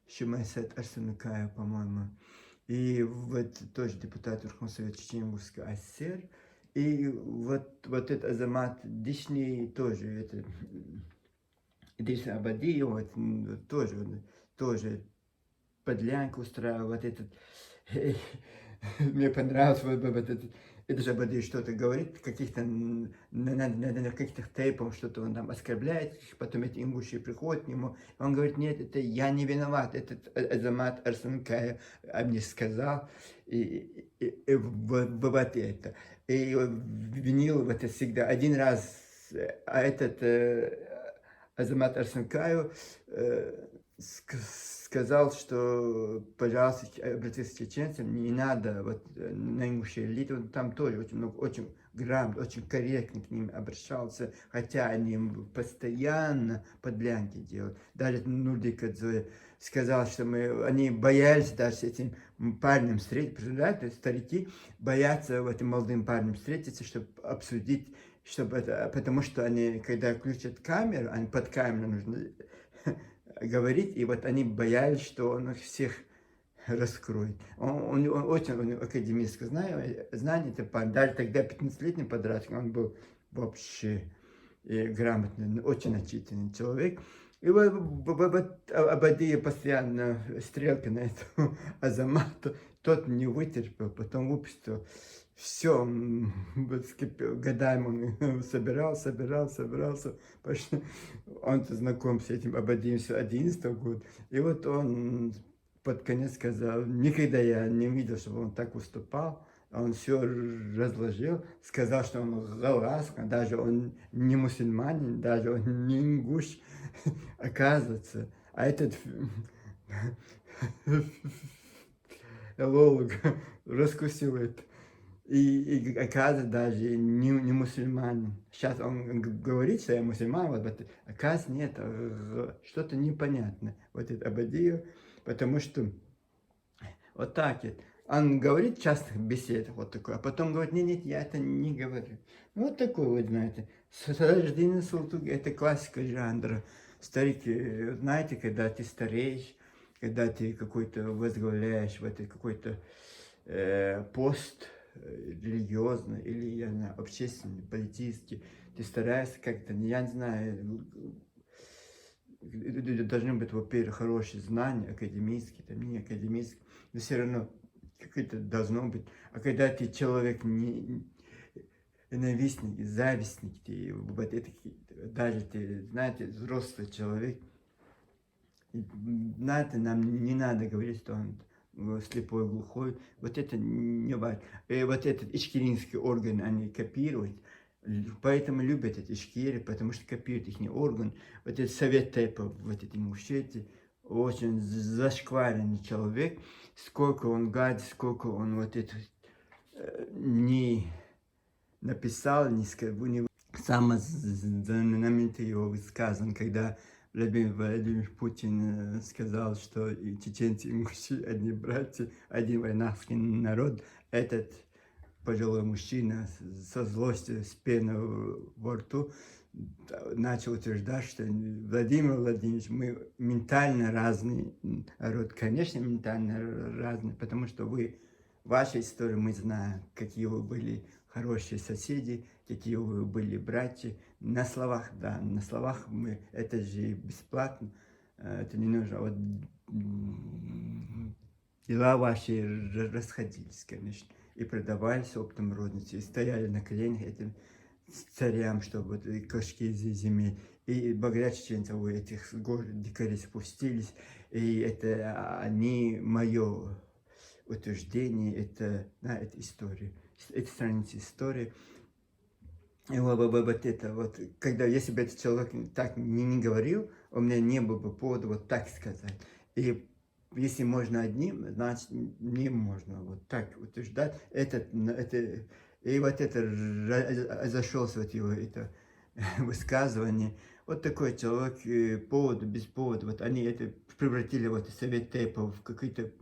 Шимайсет Арсенакая, по-моему. И вот тоже депутат Верховного Совета Чечен-Ингушской АССР. И вот этот Азамат Дишни тоже, это Идрис Абади, вот, тоже подлянку устраивал, вот этот, мне понравилось, вот этот, это же Абади что-то говорит, каких-то, на каких-то тейпах что-то он там оскорбляет, потом эти ингуши приходят к нему, он говорит, нет, это я не виноват, этот Азамат Арсенкая мне сказал, и вот это. И винил вот это всегда, один раз, а этот Азамат Арсенкаю сказал, что, пожалуйста, обратиться к чеченцам, не надо вот на ингушей элиту, там тоже очень много, очень грамотно, очень корректно к ним обращался, хотя они постоянно подлянки делают. Даже Нурдикадзе сказал, что они боялись даже с этим парнем встретиться, представляете, старики боятся этим молодым парнем встретиться, чтобы обсудить, чтобы это, потому что они, когда включат камеру, они под камеру нужно говорить, и вот они боялись, что он их всех раскроет. Он очень у него академическое знание, это парень. Даже тогда 15-летний подросток, он был вообще грамотный, очень начитанный человек. И вот Абадия постоянно стрелка на эту Азамату, тот не вытерпел, потом выпустил. Все, он годами он собирался, потому что он знаком с этим Абадием с 11 года. И вот он под конец сказал, никогда я не видел, чтобы он так выступал. Он все разложил, сказал, что он галаска, даже он не мусульманин, даже он не ингуш, оказывается. А этот лолог раскусил это. И оказывается, даже не мусульманин. Сейчас он говорит, что я мусульман, вот, оказывается, нет, что-то непонятное. Вот это Абадию, потому что вот так вот. Он говорит в частных беседах вот такое, а потом говорит, нет, я это не говорю. Вот такой вот, знаете, рождение Султуги, это классика жанра. Старики, знаете, когда ты стареешь, когда ты какой-то возглавляешь в этой какой-то пост религиозный или, я не знаю, общественный, политический, ты стараешься как-то, я не знаю, должны быть, во-первых, хорошие знания, академические, там, не академические, но все равно какое-то должно быть. А когда ты человек ненавистник, завистник, ты, вот это, даже ты, знаете, взрослый человек, знаете, нам не надо говорить, что он слепой, глухой, вот это не важно. И вот этот ичкеринский орган они копируют, поэтому любят эти ичкеры, потому что копируют их орган. Вот этот совет Тайпа, вот эти мушети, очень зашкваренный человек, сколько он гадит, сколько он вот это не написал, не сказал, самый знаменитый его высказан, когда Владимир Путин сказал, что чеченцы и ингуши одни братья, один войнавский народ. Этот пожилой мужчина со злостью, с пеной во рту начал утверждать, что Владимир Владимирович, мы ментально разный народ. Конечно, ментально разный, потому что ваша история, мы знаем, какие вы были хорошие соседи, какие вы были братья. На словах, да, на словах мы, это же бесплатно, это не нужно. А вот дела ваши расходились, конечно, и продавались оптом розницы, и стояли на коленях этим царям, чтобы вот кошки из земель. И благодаря чеченцам у этих гор дикари спустились, и это они мое утверждение, это, да, это история. Это страница истории. И вот это вот, когда, если бы этот человек так не говорил, у меня не было бы повода вот так сказать. И если можно одним, значит не можно вот так утверждать. И вот это разошелся вот его это высказывание. Вот такой человек, поводу, без повода, вот они это превратили вот Совет Тейпов в какой-то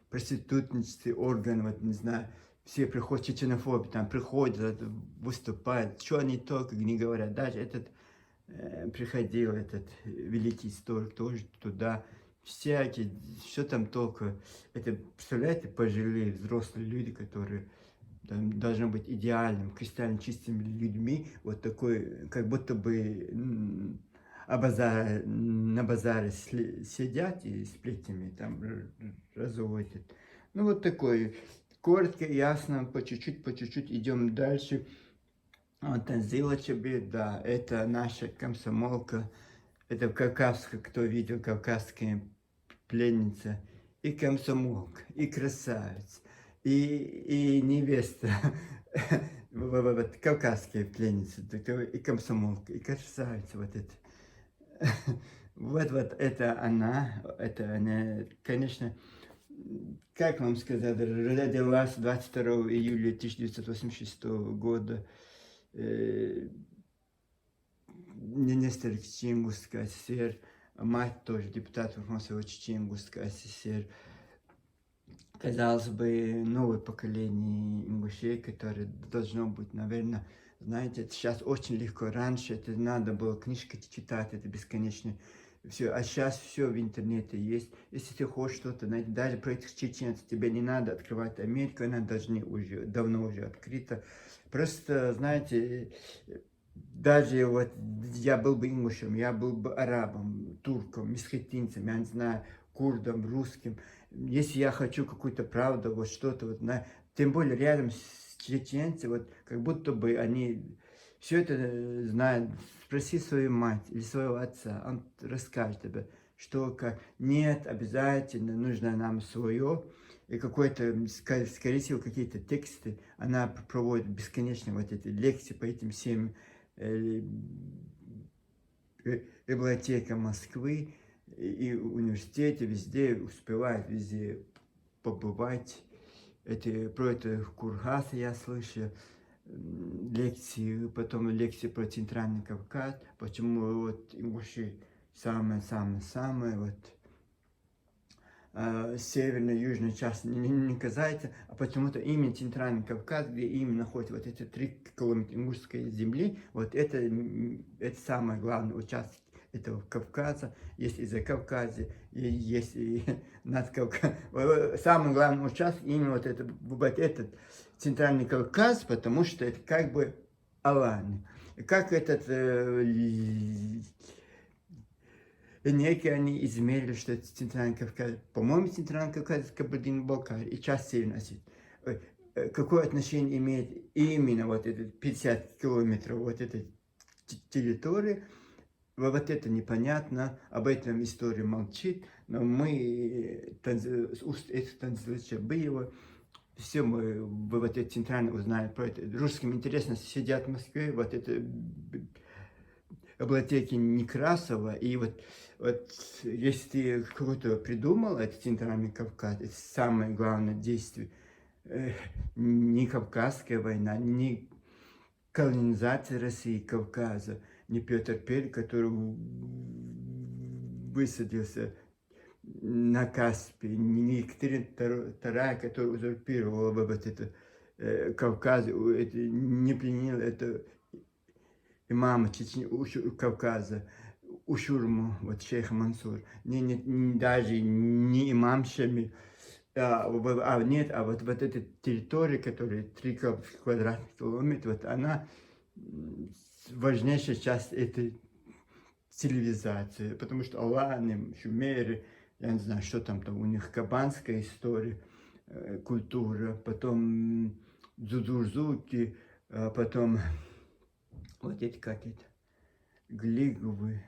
проститутнический орган, вот не знаю, все приходят, чеченофобы там приходят, выступают, что они только не говорят. Даже этот приходил, этот великий историк тоже туда, всякие, что там только. Это, представляете, пожилые взрослые люди, которые там, должны быть идеальным, кристально чистыми людьми, вот такой, как будто бы на базаре сидят и сплетнями там разводят. Ну вот такой, коротко, ясно, по чуть-чуть идем дальше. Вот Танзила Чабит, да, это наша комсомолка, это кавказская, кто видел, кавказская пленница, и комсомолка, и красавица, и невеста, вот кавказская пленница, и комсомолка, и красавица, вот это. Вот это она, конечно, как вам сказать, родилась 22 июля 1986 года. Нестор Чингисской СССР, мать тоже депутат Верховного Чингисской СССР. Казалось бы, новое поколение ингушей, которое должно быть, наверное, знаете, это сейчас очень легко. Раньше это надо было книжки читать, это бесконечно все. А сейчас все в интернете есть. Если ты хочешь что-то найти, даже про этих чеченцев, тебе не надо открывать Америку, она должна уже, давно уже открыта. Просто, знаете, даже вот я был бы ингушем, я был бы арабом, турком, месхетинцем, я не знаю, курдом, русским. Если я хочу какую-то правду, вот что-то, вот, тем более рядом с чеченцами, вот как будто бы они все это знают. Спроси свою мать или своего отца, он расскажет тебе, что как. Нет, обязательно нужно нам свое. И какой-то, скорее всего, какие-то тексты, она проводит бесконечно вот эти лекции по этим всем библиотека Москвы и университете, везде успевает, везде побывать. Про это Кургас я слышал, лекции, потом лекции про Центральный Кавказ, почему вот ингуши самые-самые-самые, вот северная, южная часть не касается, а почему-то именно Центральный Кавказ, где именно находится вот эти 3 километра ингушской земли, вот это самый главный участок этого Кавказа. Есть и за Кавказе, есть и над Кавказом. Самый главный участок именно вот этот Центральный Кавказ, потому что это как бы Алания. Как этот некие они измерили, что это Центральный Кавказ. По-моему, Центральный Кавказ это Кабардино-Балкария и часть Северной Осетии. Какое отношение имеет именно вот этот 50 километров вот этой территории? Вот это непонятно, об этом история молчит, но мы, это Танзила Чабыева, все мы вот это центрально узнаем про это. Русским интересно, сидят в Москве, вот это библиотеки Некрасова, и вот если ты какой-то придумал, это Центральный Кавказ, это самое главное действие. Не Кавказская война, не колонизация России, Кавказа, не Петр I, который высадился на Каспии, не Екатерина II, которая узурпировала вот это Кавказ, это, не приняла это имама Кавказа, Ушурму, вот шейх Мансур, даже не имам Шамиль, нет, а вот эта территория, которая 3 квадратных километра, вот она важнейшая часть этой цивилизации, потому что аланы, шумеры, я не знаю, что там у них, кабанская история, культура, потом дзудурзуки, потом вот эти какие-то глиговые,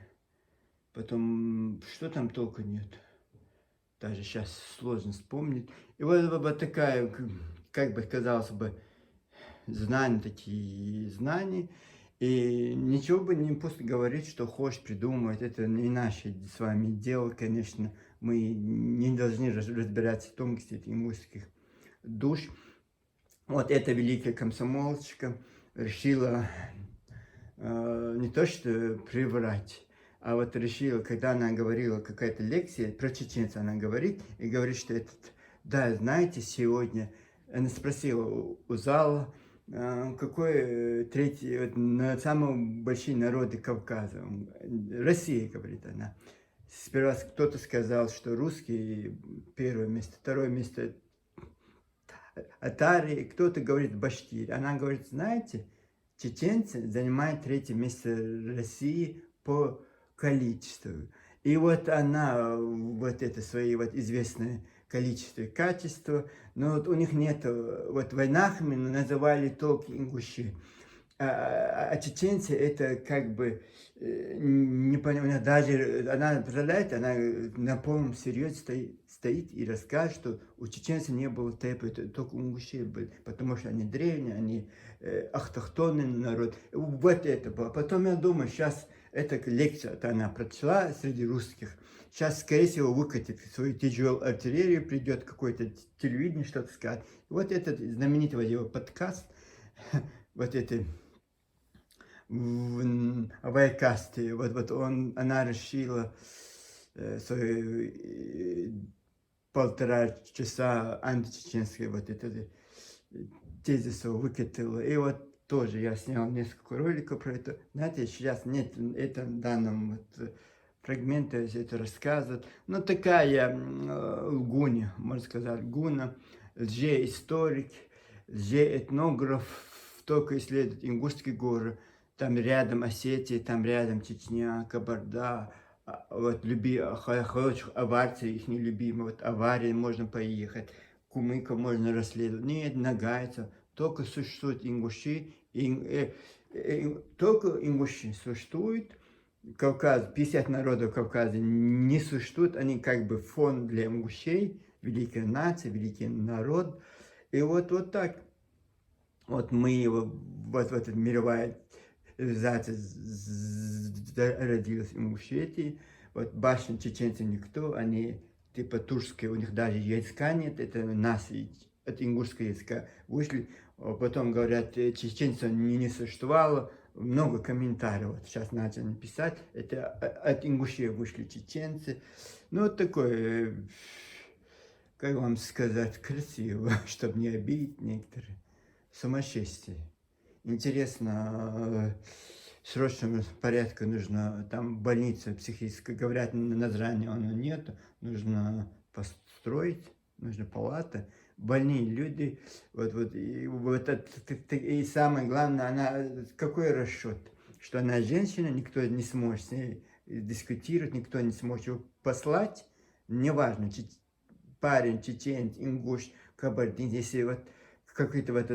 потом что там только нет. даже сейчас сложно вспомнить. И вот такая, как бы казалось бы, знания, такие знания. И ничего бы не просто говорить, что хочешь придумывать. Это не наше с вами дело, конечно. Мы не должны разбираться в тонкости этих ингушских душ. Вот эта великая комсомолочка решила не то что приврать, а вот решила, когда она говорила какая-то лекция, про чеченца она говорит, и говорит, что этот, да, знаете, сегодня, она спросила у зала, какой третий, вот, самые большие народы Кавказа, Россия, говорит она. Сперва кто-то сказал, что русские первое место, второе место Атари, кто-то говорит башкиры. Она говорит, знаете, чеченцы занимают третье место России по количеству. И вот она, вот это свои вот известные количество и качество, но вот у них нет, вот в войнах мы называли только ингуши. А чеченцы это как бы не понимаю, даже она, представляете, она на полном серьезе стоит и расскажет, что у чеченцев не было тэпа, только у ингушей были, потому что они древние, они автохтонный народ. Вот это было. Потом я думаю, сейчас эта лекция она прочла среди русских, сейчас, скорее всего, выкатит свою тяжелую артиллерию, придет какое-то телевидение, что-то сказать. Вот этот знаменитый его подкаст, вот это в Вайкасте, вот она решила свои 1,5 часа античеченской вот это тезисов выкатила. И вот тоже я снял несколько роликов про это. Знаете, сейчас нет это в данном вот фрагменте это рассказывают. Но такая лгуня, можно сказать, гуна, лжеисторик, лжеэтнограф, только исследует Ингушские горы. Там рядом Осетия, там рядом Чечня, Кабарда, вот хороших аварций, их нелюбимые, вот аварии можно поехать, Кумыка можно расследовать. Нет, Нагайцев, только существуют ингуши, только ингуши существуют. Кавказ, 50 народов Кавказа не существует, они как бы фон для ингушей, великая нация, великий народ. И вот так, вот мы его, вот в этой мировая цивилизация родилась в Ингушетии, вот башни чеченцы никто, они типа турские, у них даже языка нет, это нас, от ингушского языка вышли, потом говорят, чеченцев не существовало, много комментариев, вот сейчас начали писать, это от Ингушей вышли чеченцы, ну вот такое, как вам сказать, красиво, чтобы не обидеть некоторые, сумасшествие. Интересно, в срочном порядке нужно, там больница психическая, говорят, на Назране она нет, нужно построить, нужна палата, больные люди, и самое главное, она, какой расчет, что она женщина, никто не сможет с ней дискутировать, никто не сможет его послать, неважно, парень, чеченец, ингуш, кабардин, если вот какой-то вот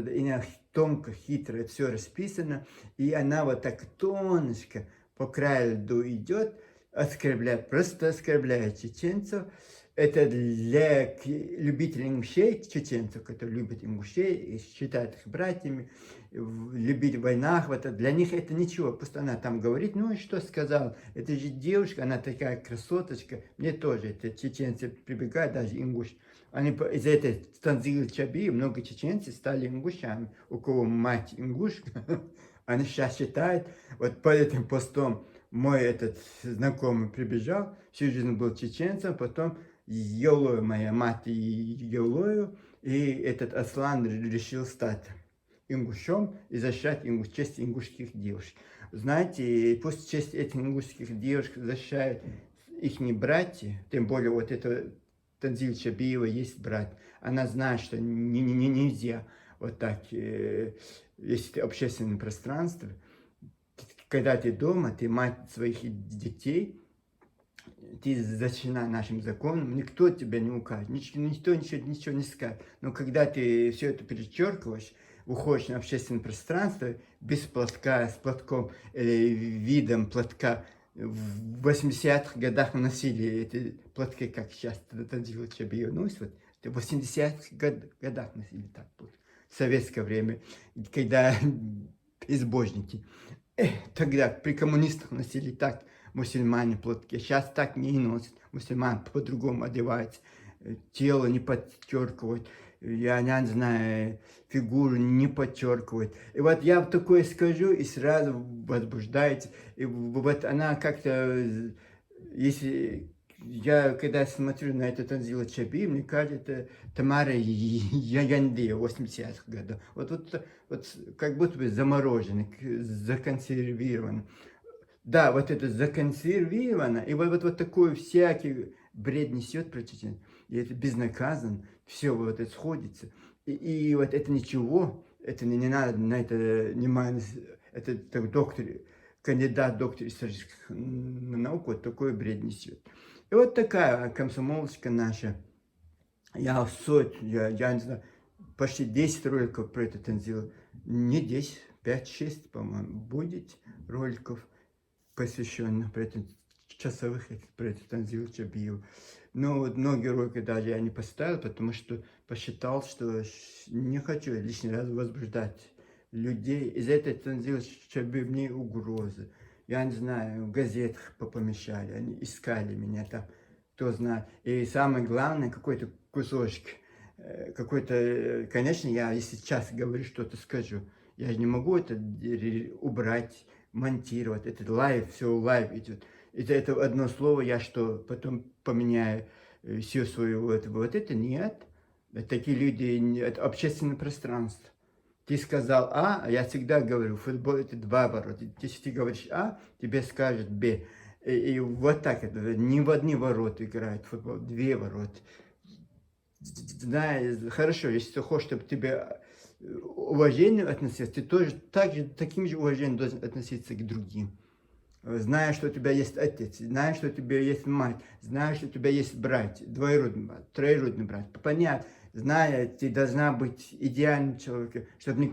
тонко, хитро все расписано, и она вот так тонышко по краю льду идет, оскорбляет, просто оскорбляет чеченцев. Это для любителей ингушей, чеченцев, которые любят ингушей и считают их братьями, любить в войнах, вот, для них это ничего, просто она там говорит, ну и что сказал, это же девушка, она такая красоточка, мне тоже, это чеченцы прибегают, даже ингуш, они из-за этой Танзил Чаби, много чеченцев стали ингушами, у кого мать ингушка, они сейчас считают, вот под этим постом мой этот знакомый прибежал, всю жизнь был чеченцем, потом Елою, моя мать Елою, и этот Аслан решил стать ингушом и защищать честь ингушских девушек. Знаете, пусть честь этих ингушских девушек защищают их братья, тем более вот это Танзиль Чабиева есть брат, она знает, что нельзя вот так, если ты общественное пространство, когда ты дома, ты мать своих детей, ты защищена нашим законом, никто тебя не укажет, никто ничего не скажет. Но когда ты все это перечеркиваешь, выходишь на общественное пространство без платка, с платком или видом платка в 80-х годах носили эти платки, как сейчас Танзила Чебиева носит. Вот, это в 80-х годах носили так вот, в советское время, когда безбожники. Тогда при коммунистах носили так мусульмане платки, сейчас так не носят. Мусульман по-другому одеваются, тело не подчеркивают, я не знаю, фигуру не подчеркивает. И вот я вот такое скажу, и сразу возбуждается. И вот она как-то, если я когда смотрю на эту Танзила Чаби, мне кажется, Тамара Янде 80-х годов. Вот как будто бы замороженный, законсервирован. Да, вот это законсервировано, и вот такой всякий бред несет про чечен, и это безнаказанно, все вот это сходится. И вот это ничего, это не надо на это внимание, это доктор, кандидат доктор исторических наук, вот такой бред несет. И вот такая комсомолочка наша. Я не знаю, почти 10 роликов про это Танзила. Не 10, 5-6, по-моему, будет роликов, посвященных про это, часовых про это Танзила Чабиева. Но вот многие ролики даже я не поставил, потому что посчитал, что не хочу лишний раз возбуждать людей. Из-за этого Танзила Чабиева мне угрозы. Я не знаю, в газетах помещали, они искали меня там, кто знает. И самое главное, какой-то кусочек, какой-то, конечно, я если сейчас говорю, что-то скажу, я же не могу это убрать, монтировать, это лайв, все лайв идет. Из-за этого одно слово я что, потом поменяю все свое вот это нет. Такие люди, это общественное пространство. Ты сказал А я всегда говорю, футбол это два ворота. Если ты говоришь А, тебе скажут Б. И вот так это, не в одни ворота играет футбол, две ворота. Да, хорошо, если ты хочешь, чтобы тебе уважением относиться, ты тоже таким же уважением должен относиться к другим. Зная, что у тебя есть отец, зная, что у тебя есть мать, зная, что у тебя есть братья, двоюродный брат, троюродный брат. Понятно, зная, ты должна быть идеальным человеком, чтобы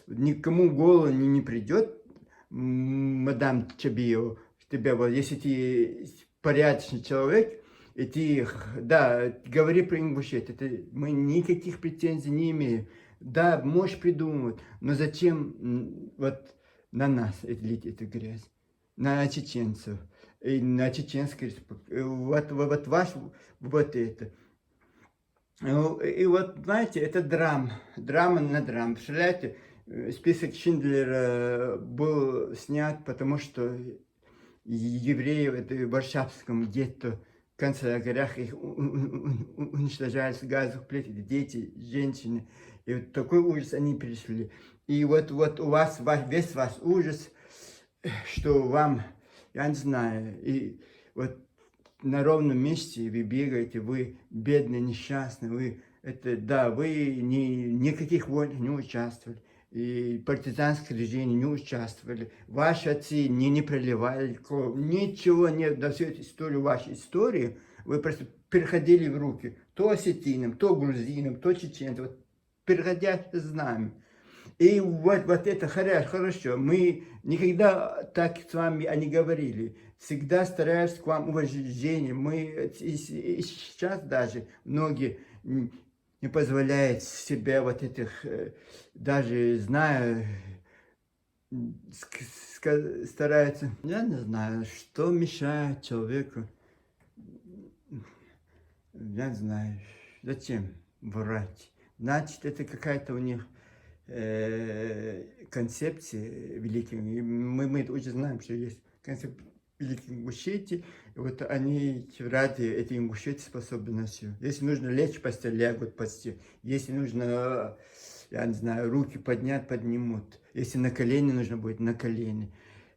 никому в голову не придет, мадам Чабиева, тебя, вот, если ты порядочный человек, и ты, да, говори про ингушет, мы никаких претензий не имеем. Да, можешь придумывать, но зачем вот на нас лить эту грязь? На чеченцев, и на чеченской республике. Вот ваш, вот это. И вот, знаете, это драма на драм. Представляете, список Шиндлера был снят, потому что евреев это в Варшавском гетто, в концлагерях их уничтожали с газовых плит, дети, женщины. И вот такой ужас они перешли. И вот у вас весь ваш ужас, что вам, я не знаю, и вот на ровном месте вы бегаете, вы бедные, несчастные, вы, это, да, вы никаких войн не участвовали, и партизанских движений не участвовали, ваши отцы не проливали кровь, ничего нет, на всю эту историю, вашей истории, вы просто переходили в руки, то осетинам, то грузинам, то чеченцам, вот, переходящее знамя. И вот это хорошо. Мы никогда так с вами не говорили. Всегда стараюсь к вам уважение. Мы и сейчас даже многие не позволяют себе вот этих, даже зная, стараются. Я не знаю, что мешает человеку. Я не знаю, зачем врать. Значит, это какая-то у них концепции великих. Мы уже знаем, что есть концепция великих ингушетий. Вот они ради этой ингушетии способны на все. Если нужно лечь в постель, лягут в постель. Если нужно, я не знаю, руки поднять, поднимут. Если на колени нужно будет, на колени.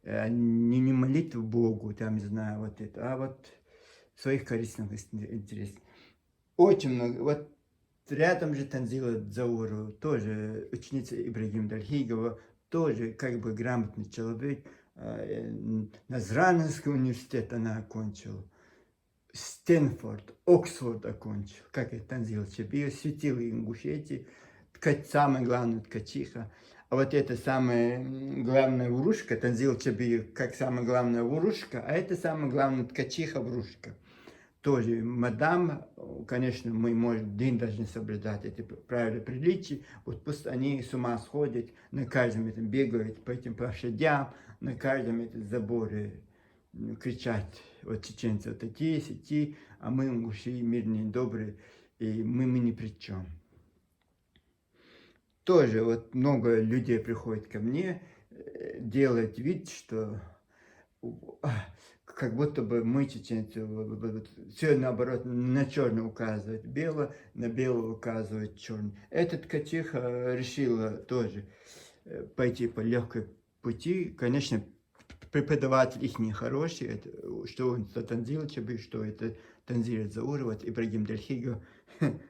Не молитву Богу, там, не знаю, вот это, а вот своих корыстных интересов. Очень много. Вот рядом же Танзила Дзауру, тоже ученица Ибрагима Дальхигова, тоже как бы грамотный человек. Назранский университет она окончила. Стэнфорд, Оксфорд окончил. Как и Танзила Чабиева, светила Ингушетии. Самая главная ткачиха. А вот это самая главная врушка, Танзил Чаби, как самая главная врушка, а это самая главная ткачиха врушка. Тоже мадам, конечно, мы, может, день должны соблюдать эти правила приличия. Вот пусть они с ума сходят, на каждом этом бегают по этим площадям, на каждом этом заборе кричать, вот чеченцы вот такие, сети, а мы ингуши мирные, добрые, и мы ни при чем. Тоже вот много людей приходит ко мне, делает вид, что как будто бы мы, чеченцы, все наоборот, на черное указывает бело, на белое указывает черный. Этот ткачиха решила тоже пойти по легкой пути. Конечно, преподаватель их не хороший, это, что он за Танзил Чаби, что это Танзир Зауров, Ибрагим Дельхиго,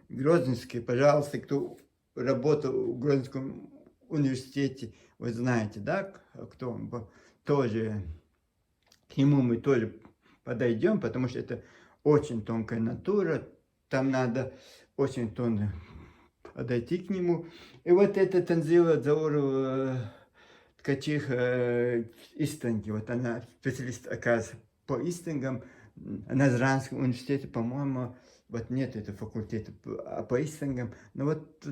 Грозненский, пожалуйста, кто работал в Грозненском университете, вы знаете, да, кто он был, тоже к нему мы тоже подойдем, потому что это очень тонкая натура, там надо очень тонко подойти к нему. И вот эта Танзила Заурова ткачиха Истинги, вот она специалист, оказывается, по Истингам, на Назранском университете, по-моему, вот нет этого факультета по Истингам, но вот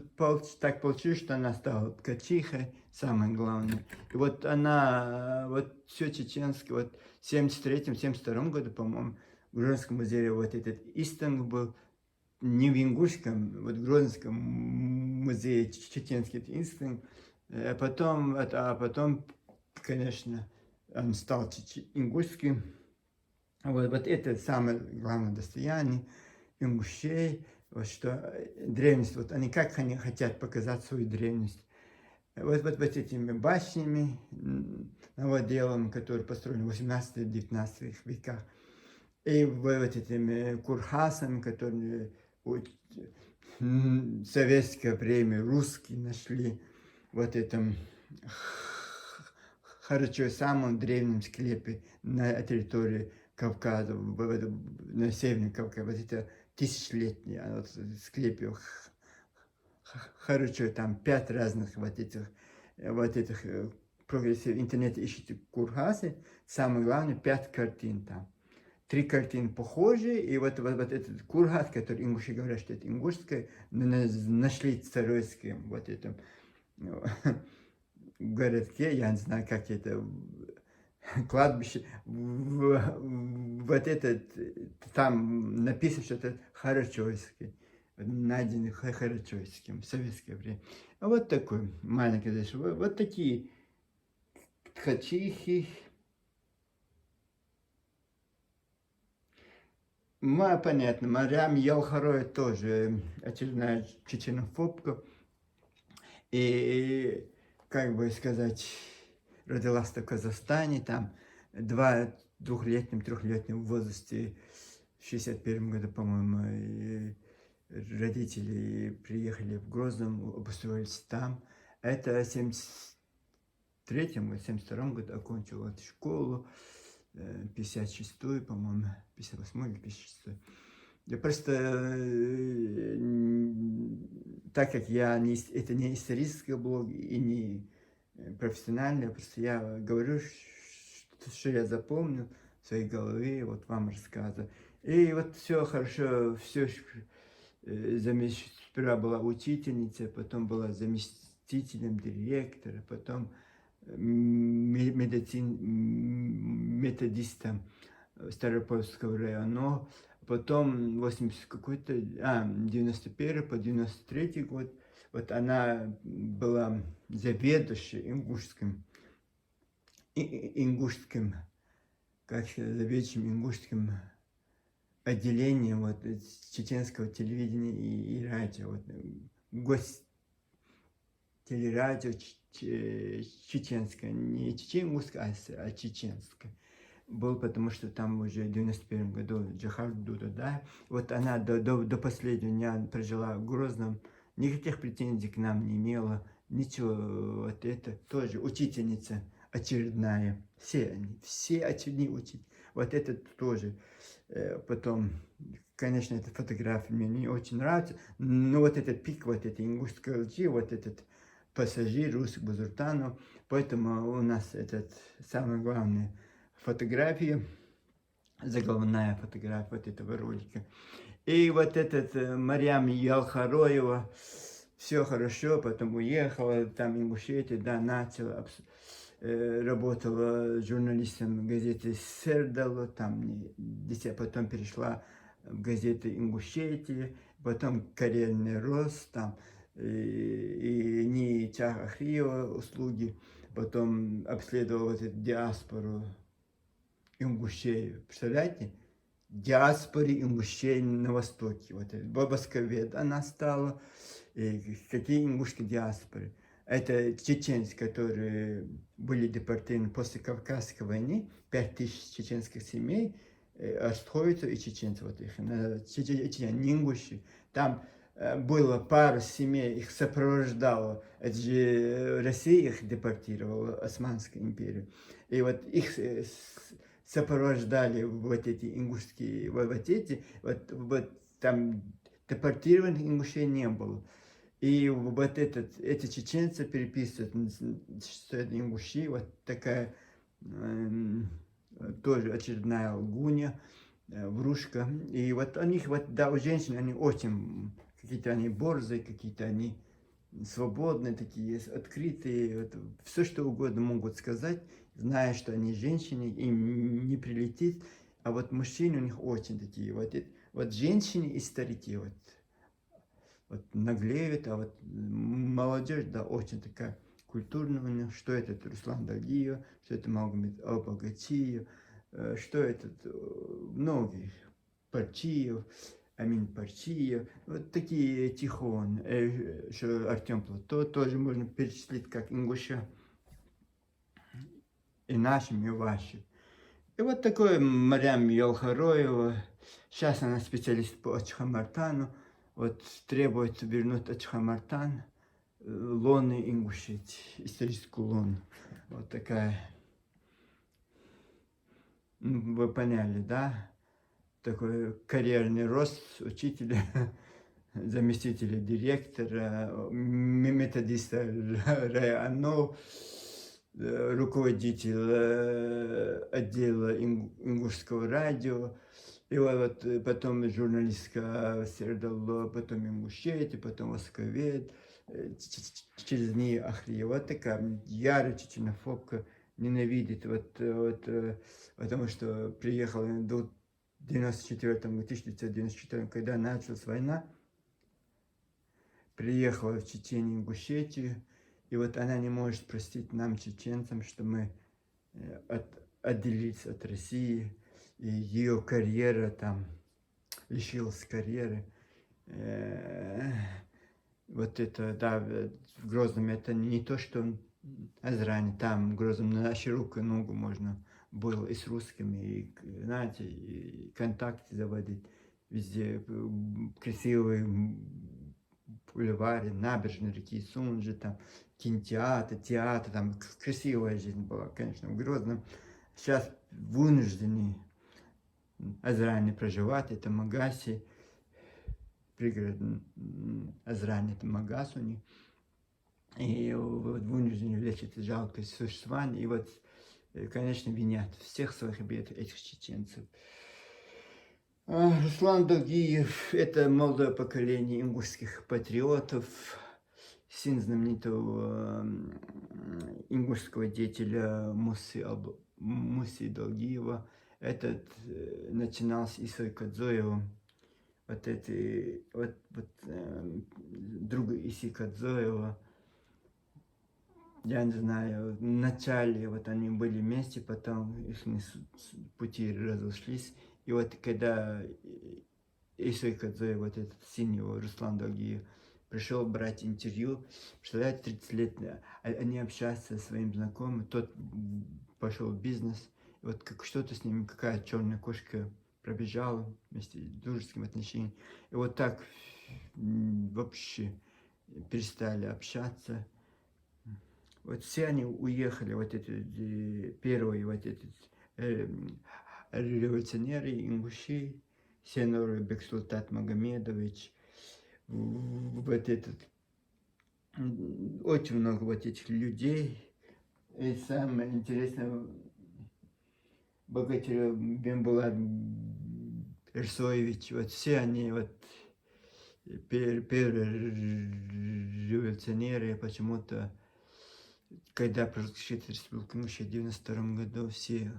так получилось, что она стала ткачихой, самое главное. И вот она, вот все чеченское, вот в 73-72 году, по-моему, в Грозном музее вот этот Истинг был, не в Ингушском, вот в Грозном музее чеченский Истинг, а потом, конечно, он стал ингушским. Вот это самое главное достояние ингушей, вот что древность, вот они как они хотят показать свою древность. Вот этими башнями новоделом, которые построены в 18-19 веках, и вот этими курхасами, которые в советское время русские нашли вот этом хорошо самом древнем склепе на территории Кавказа, на Северном Кавказе, вот это тысячелетние вот, склепе, хорошо, там 5 разных вот этих в интернете ищите курхасы, самое главное 5 картин там. 3 картины похожи, и вот этот кургас, который ингуши говорят, что это ингушское, нашли в Царойском, вот этом городке, я не знаю, как это, кладбище, вот этот, там написано, что это Харачойский, найденный Харачойским в советское время. А вот такой маленький, вот такие ткачихи. Понятно, Марьям Ялхарой тоже очередная чеченофобка. И, как бы сказать, родилась в Казахстане, там двухлетнем, трехлетнем возрасте, в 61 году, по-моему, родители приехали в Грозном, обустроились там. Это в 73-м, 72-м году окончила школу, 56-ю, по-моему, 58-й или 56-й. Я просто, так как это не исторический блог и не профессиональный, просто я говорю, что я запомнил в своей голове, вот вам рассказываю. И вот все хорошо, все сперва была учительница, потом была заместителем директора, потом методистом Старопольского района, потом 91 по 93 год, вот она была заведующей ингушским, как сказать, заведующим ингушским отделением вот, чеченского телевидения и радио, вот, гость телерадио чеченское, не чеченгушское, а чеченское. Был, потому что там уже в 91 году Джахар Дуда, да, вот она до последнего дня прожила в Грозном, никаких претензий к нам не имела, ничего, вот это тоже учительница очередная, все очередные учитель, вот это тоже, потом, конечно, эта фотография мне не очень нравится, но вот этот пик, вот этой ингушской лжи, вот этот пассажир Русик Бузуртанов. Поэтому у нас этот самая главная фотография, заглавная фотография вот этого ролика. И вот этот Марьям Ялхароева, все хорошо, потом уехала, там в Ингушетии, да, начала, работала журналистом газеты «Сердало», там, потом перешла в газету «Ингушетия», потом «Карьерный рост», там, и не Чахахриева услуги, потом обследовала вот эту диаспору ингушей, представляете? Диаспоре ингушей на Востоке. Вот это бабасковед она стала. И какие ингушские диаспоры? Это чеченцы, которые были депортированы после Кавказской войны. 5000 чеченских семей, арстхойцев и чеченцев. Вот их, не ингуши. Там было пару семей, их сопровождало. Это же Россия их депортировала, Османская империя. И вот их сопровождали вот эти ингушские, вот там депортированных ингушей не было. И вот эти чеченцы переписывают, что это ингуши, вот такая тоже очередная лгунья, врушка. И вот у них, вот, да, у женщин, они очень, какие-то они борзые, какие-то они свободные такие, открытые, вот, все что угодно могут сказать, зная, что они женщины, им не прилетит. А вот мужчины у них очень такие, вот женщины и старики, вот наглеют, а вот молодежь, да, очень такая культурная у них. Что это Руслан Дагиев, что это Магомед Албагатиев, что это многие, Парчиев, Амин Парчиев, вот такие Тихон, что Артем Плато тоже можно перечислить как ингуша, и нашим, и вашим. И вот такой Марьям Ялхароева, сейчас она специалист по Ачхамартану, вот требует вернуть Ачхамартан, лоны Ингушетии, историческую лону. Вот такая, вы поняли, да? Такой карьерный рост учителя, заместителя директора, методиста РАНО, руководитель отдела Ингушского радио, и вот потом журналистка Сердало, потом Ингушетия, потом Восковед, через нее Ахрия. Вот такая ярая чеченофобка, ненавидит, потому что приехала до 1994, когда началась война, приехала в Чечению, Ингушетию, и вот она не может простить нам, чеченцам, что мы отделились от России, и ее карьера там, лишилась карьеры. Вот это, да, в Грозном это не то, что Азране, там в Грозном на широкую ногу можно было и с русскими, и, знаете, и контакты заводить. Везде красивые бульвары, набережные реки Сунжи, там кинотеатр, театр, там красивая жизнь была, конечно, в Грозном. Сейчас вынуждены Азране проживать, это Магаси, пригород Азране, это Магас у них. И вот вынуждены лечить жалкое существование. И вот, конечно, винят всех своих бед этих чеченцев. Руслан Дагиев – это молодое поколение ингушских патриотов, сын знаменитого ингушского деятеля Мусы Дагиева. Этот начинал с Исой Кадзоевым. Друга Иси Кадзоева. Я не знаю, в начале вот они были вместе, потом их пути разошлись. И вот когда Исой Кадзоев, вот этот сын его, Руслан Дагиев, пришел брать интервью, представляете, 30 лет они общаются со своим знакомым, тот пошел в бизнес, и вот как что-то с ним, какая черная кошка пробежала вместе с дружеским отношением. И вот так вообще перестали общаться. Вот все они уехали, вот эти первые, вот эти революционеры, ингуши, Сенор Бексултат Магомедович, вот этот Очень много вот этих людей. И самое интересное, богатырь Бенбулат Ирсоевич, вот все они вот первые революционеры почему-то, когда произошла республика Ингушетия в 92 году, все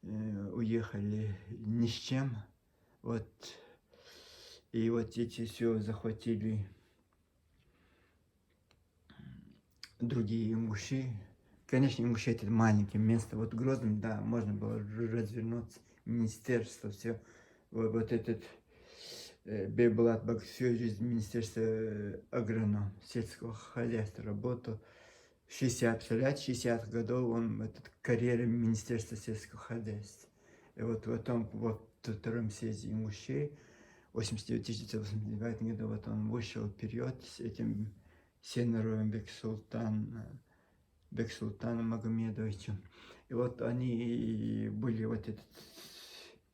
уехали ни с чем. Вот. И вот эти все захватили другие ингуши. Конечно, Ингушетия — это маленькое место. Вот в Грозном, да, можно было развернуться. Министерство, все. Вот этот Бейбулат Бак всю жизнь в Министерстве агроном сельского хозяйства работал. 60, представляете, 60 годов он этот карьера Министерства сельского хозяйства. И вот потом, вот в втором съезде Ингушей, в 1989 году, вот он вышел вперед с этим Сенаровым Бексултаном Магомедовичем. И вот они были вот этот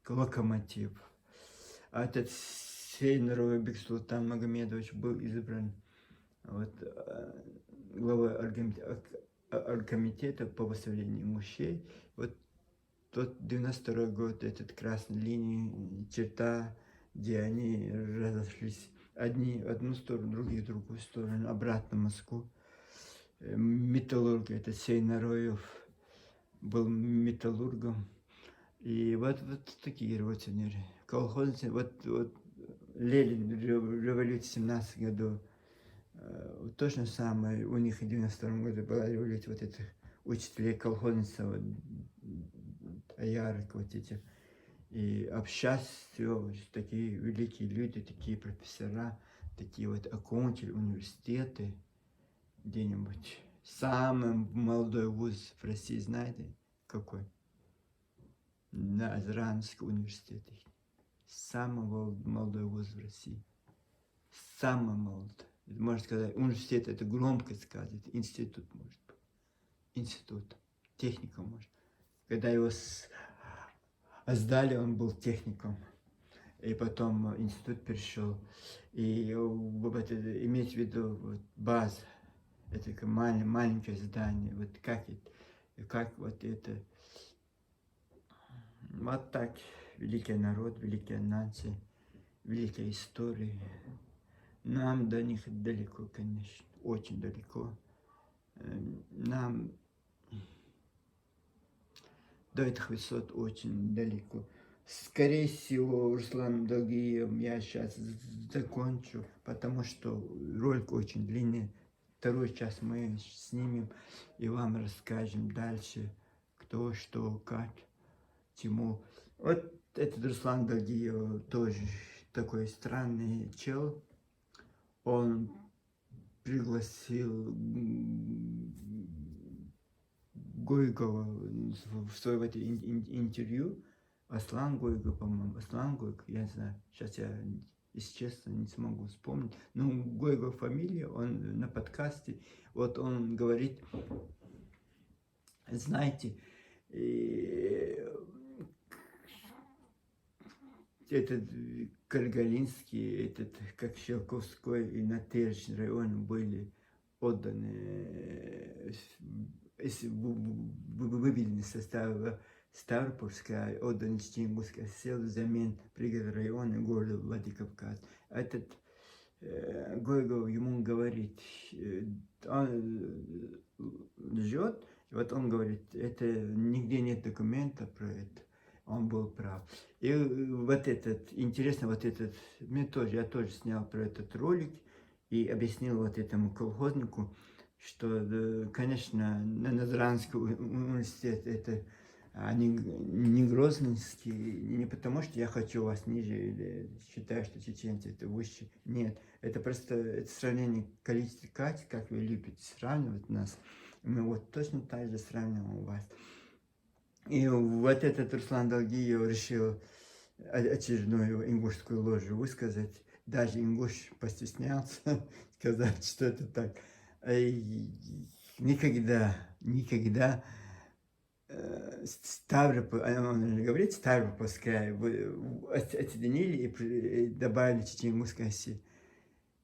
локомотив. А этот Сейнаровый Бексултан Магомедович был избран вот, главой оргкомитета по восстановлению мужчин. Вот тот 92 год, этот красной линии, черта, где они разошлись. Одни в одну сторону, другие в другую сторону, обратно в Москву. Металлург, это Сейнароев, был металлургом. И вот такие революционеры. Колхозницы, вот Ленин в революции в 17 году, точно самое, у них в 92 году была революция, вот этих учителей колхозниц, вот, ярок, вот эти. И общаться, все, такие великие люди, такие профессора, такие вот окончили университеты где-нибудь. Самый молодой вуз в России, знаете, какой? На Азранский университет. Самый молодой вуз в России. Самый молодой. Можно сказать, университет — это громко сказать, институт, может быть. Институт, техникум, может. Когда его сдали, он был техником. И потом институт перешел. И вот это, иметь в виду вот, база, это маленькое здание, вот как вот это. Вот так. Великий народ, великая нация, великая история. Нам до них далеко, конечно, очень далеко. Нам до этих высот очень далеко. Скорее всего, Руслан Долгиев, я сейчас закончу, потому что ролик очень длинный. Второй час мы снимем и вам расскажем дальше, кто, что, как, чему. Вот этот Руслан Долгиев тоже такой странный чел. Он пригласил Гойгова в свое интервью. Аслан Гойко, по-моему, Аслан Гойко, я не знаю, сейчас я, если честно, не смогу вспомнить. Ну, Гойко фамилия, он на подкасте, вот он говорит, знаете, этот Каргалинский, этот, как Щелковской и Нательчный район были отданы, выведены из состава Ставропольская, отданы Читингусская сел взамен пригород района города Владикавказ. Этот Гойгов ему говорит, он ждет, и вот он говорит, это нигде нет документа про это. Он был прав. И вот этот, интересно, вот этот, я тоже снял про этот ролик и объяснил вот этому колхознику, что, конечно, Назранский университет, это не Грозненский, не потому что я хочу вас ниже или считаю, что чеченцы это выше. Нет, это просто это сравнение количества качеств, как вы любите сравнивать нас. Мы вот точно так же сравниваем вас. И вот этот Руслан Долгиев решил очередную ингушскую ложу высказать. Даже ингуш постеснялся сказать, что это так. И никогда Ставрополь, он же говорит, Ставропольская, отсоединили и добавили Чечен-Ингушская Россия.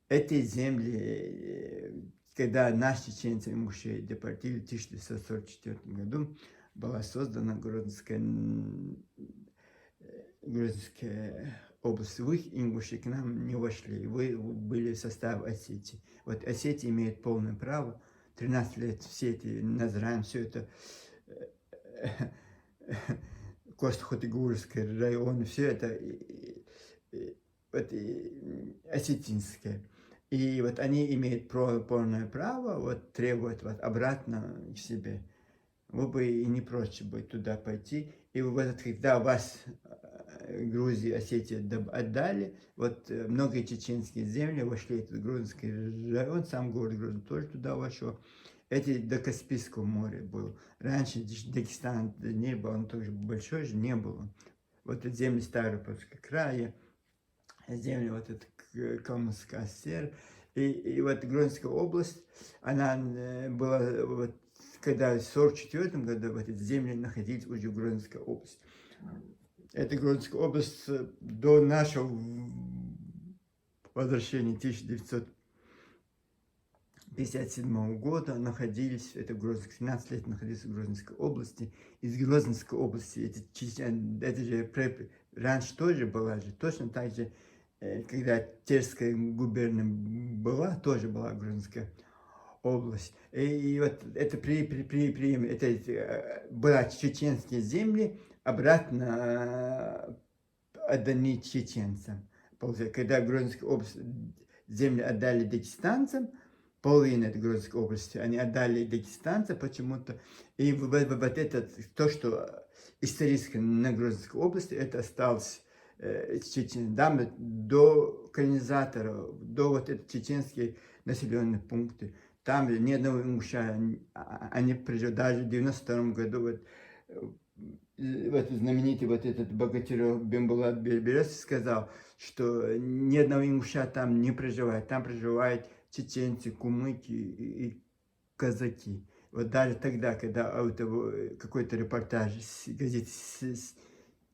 Эти земли когда наши чеченцы ингушей депортировали в 1944 году, была создана Грузинская область. Вы, ингуши, к нам не вошли, вы были в состав Осетии. Вот Осетия имеет полное право, 13 лет все эти Назран, все это Коста-Хотыгурский район, все это вот, осетинское. И вот они имеют полное право вот, требовать вот, обратно к себе. Вы бы и не прочь бы туда пойти. И вот когда вас Грузии, Осетия отдали, вот многие чеченские земли вошли в этот грузинский район, сам город Грузин тоже туда вошел. Эти до Каспийского моря был. Раньше Дагестан не был, он тоже большой же не был. Вот эти земли Ставропольского края, земли вот это Калмыцкая ССР. И вот Грузинская область, она была, вот, когда в 1944 году вот эти земли находились уже в Грузинской области. Эта Грузинская область до нашего возвращения 1957 года находились, это Грузинская, 17 лет находились в Грузинской области. Из Грузинской области, это же раньше тоже была же, точно так же, когда Терская губерния была, тоже была Грузинская область. И вот это это была чеченские земли, обратно отданы чеченцам. Когда Грузинская область земли отдали дагестанцам, половина этой Грузинской области, они отдали дагестанцам почему-то. И вот это, то, что исторически на Грузинской области, это осталось чеченцам до колонизаторов, до вот эти чеченские населенные пункты. Там ни одного ингуша, они прожили даже в 92 году, вот знаменитый вот этот Богатырев Бембулат Березский сказал, что ни одного ингуша там не проживает, там проживают чеченцы, кумыки и казаки. Вот даже тогда, когда какой-то репортаж с газеты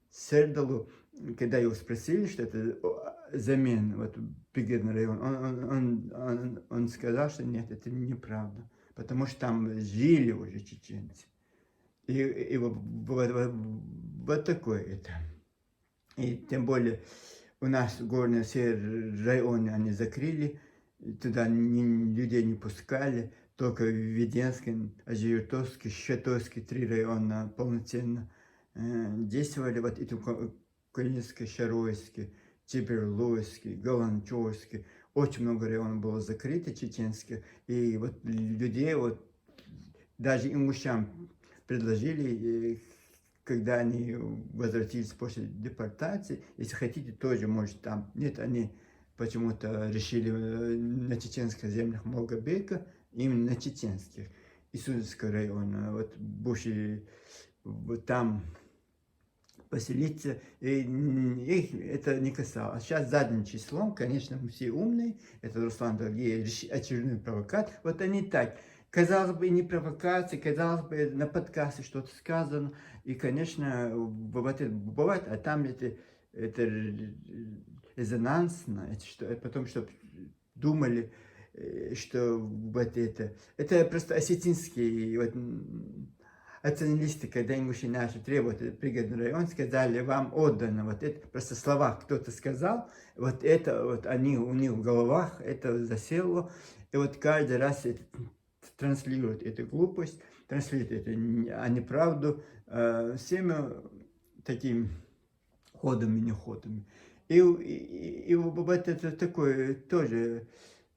Сердалу, когда его спросили, что это замена, вот пригородный район, он сказал, что нет, это неправда, потому что там жили уже чеченцы. И вот такое это. И тем более у нас горные все районы они закрыли, туда людей не пускали, только Веденский, Ажиотовский, Щетовский, 3 района полноценно действовали. Вот и Калининский, Шаруйский, Чеберлуйский, Галанчевский, очень много районов было закрыто чеченских, и вот людей, вот даже ингушам предложили, когда они возвратились после депортации, если хотите, тоже можете там. Нет, они почему-то решили на чеченских землях Молгобека, именно на чеченских, из Суздальского района, вот больше вот там поселиться, и их это не касалось. А сейчас задним числом, конечно, мы все умные, это Руслан Долгий, очередной провокат, вот они так. Казалось бы, не провокация, казалось бы, на подкасте что-то сказано, и, конечно, бывает, а там это резонансно, это что, потом, чтобы думали, что вот это просто осетинские, вот, оценилисты, когда ингуши наши требуют этот пригородный район, сказали, вам отдано, вот это просто слова кто-то сказал, вот это вот они у них в головах, это засело, и вот каждый раз это транслирует эту глупость, транслирует это, а неправду всеми такими ходами, не ходами. И вот это такое тоже,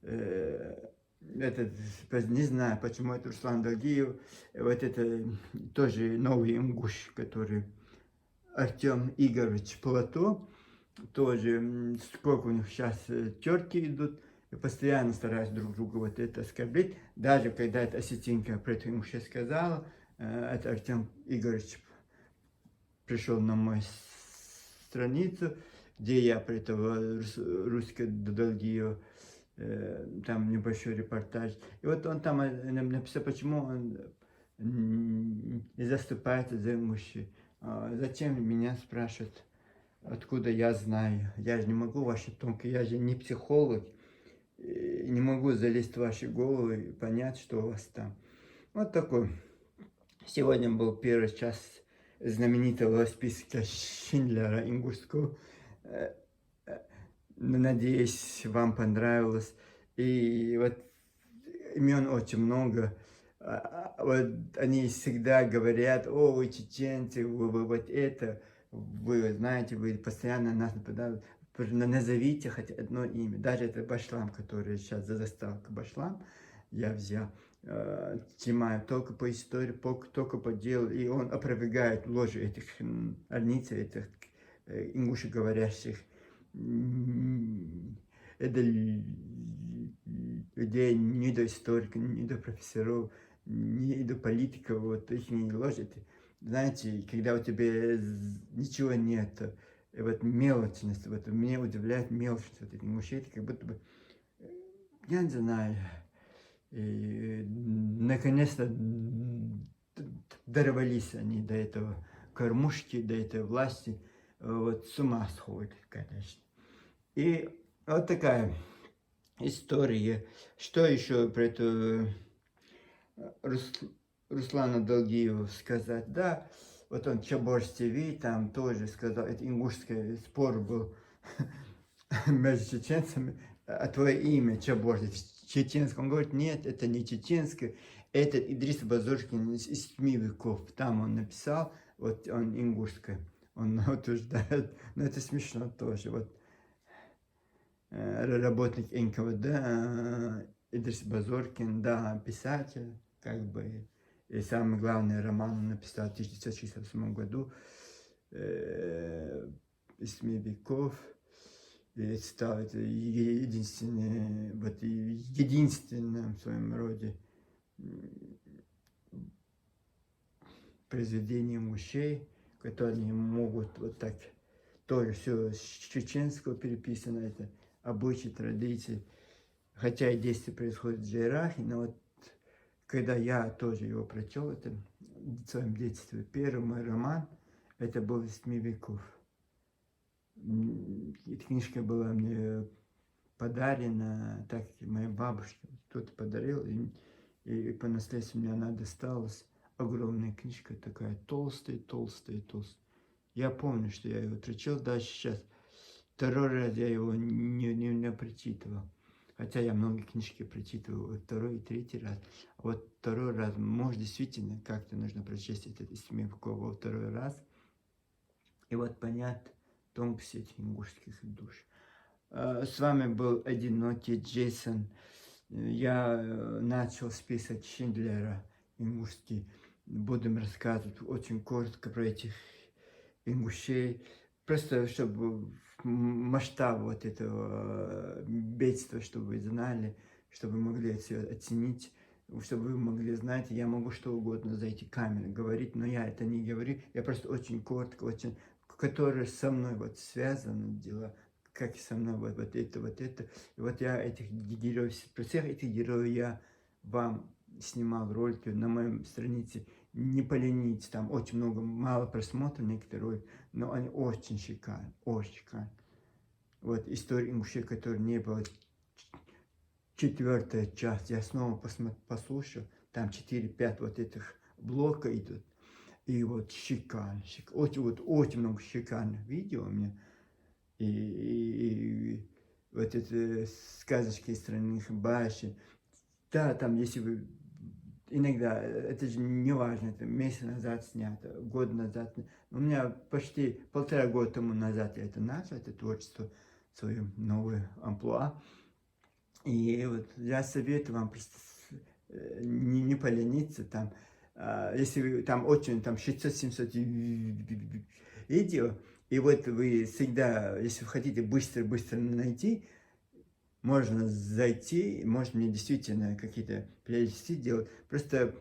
не знаю, почему это Руслан Долгиев, вот это тоже новый ингуш, который Артем Игоревич Плато, тоже сколько у них сейчас терки идут, и постоянно стараются друг друга вот это оскорбить. Даже когда эта осетинка про это ему сейчас сказала, это Артем Игоревич пришел на мою страницу, где я про этого русского Долгиева, там небольшой репортаж. И вот он там написал, почему он не заступается за ингуши. Зачем меня спрашивают, откуда я знаю? Я же не могу ваши тонкие, я же не психолог. не могу залезть в ваши головы и понять, что у вас там. Вот такой. Сегодня был первый час знаменитого списка Шиндлера ингушского. Э, э, Надеюсь, вам понравилось. И вот имен очень много. Вот они всегда говорят: о, вы чеченцы, вы вот это, вы знаете, вы постоянно нас нападаете. Назовите хоть одно имя. Даже это Башлам, который сейчас за заставку Башлам я взял. Тимаев только по истории, только по делу. И он опровергает ложь этих арницев, этих ингушеговорящих. Это людей не до историков, не до профессоров, не до политиков, вот их не ложат. Знаете, когда у тебя ничего нет, вот мелочность, вот меня удивляет мелочность вот этих мужчин, как будто бы, я не знаю, и, наконец-то дорвались они до этого кормушки, до этой власти, вот с ума сходят, конечно. И вот такая история. Что еще про эту Руслана Долгиева сказать? Да, вот он Чаборс ТВ там тоже сказал, это ингушский спор был между чеченцами, а твое имя Чаборс чеченское. Он говорит, нет, это не чеченское, это Идрис Базоркин из 7 веков. Там он написал, вот он ингушское. Он утверждает, но это смешно тоже. Вот работник НКВД Идрис Базоркин, да, писатель, как бы, и самый главный роман он написал в 1968 году, из 7 веков, и стал это единственное, вот единственным в своем роде произведением мужей, которые могут вот так, тоже все с чеченского переписано, это обычаи, традиции, хотя и действие происходит в Джейрахе, но вот когда я тоже его прочел, это в своем детстве, первый мой роман, это был из 7 веков. Эта книжка была мне подарена, так как моей бабушке кто-то подарил, и по наследству мне она досталась. Огромная книжка такая, толстая, толстая, толстая. Я помню, что я его прочел, даже сейчас. Второй раз я его не прочитывал. Хотя я многие книжки прочитывал вот второй и третий раз. А вот второй раз, может, действительно, как-то нужно прочесть этот из 7 веков во второй раз. И вот понять тонкости этих ингушских душ. С вами был одинокий Джейсон. Я начал список Шиндлера ингушский. Будем рассказывать очень коротко про этих ингушей. Просто чтобы масштаб вот этого бедствия, чтобы вы знали, чтобы вы могли это все оценить, чтобы вы могли знать, я могу что угодно за эти камеры говорить, но я это не говорю, я просто очень коротко, очень, которые со мной вот связаны дела, как со мной вот это, вот это. И вот я этих героев, про всех этих героев я вам снимал ролики на моей странице. Не поленитесь, там очень много, мало просмотров некоторые ролики, но они очень шикарны, очень шикарны. Вот история мужчин, которой не было, 4-я часть, я снова послушал, там 4-5 вот этих блока идут, и вот шикарно, очень много шикарных видео у меня, и вот это сказочки из страны башен, да, там, если вы иногда, это же не важно, это месяц назад снято, год назад. У меня почти 1,5 года тому назад я это начал, это творчество, свое новое амплуа. И вот я советую вам просто не полениться там. Если вы там очень, там 600-700 видео, и вот вы всегда, если вы хотите быстро-быстро найти, можно зайти, может мне действительно какие-то плейлисты делать. Просто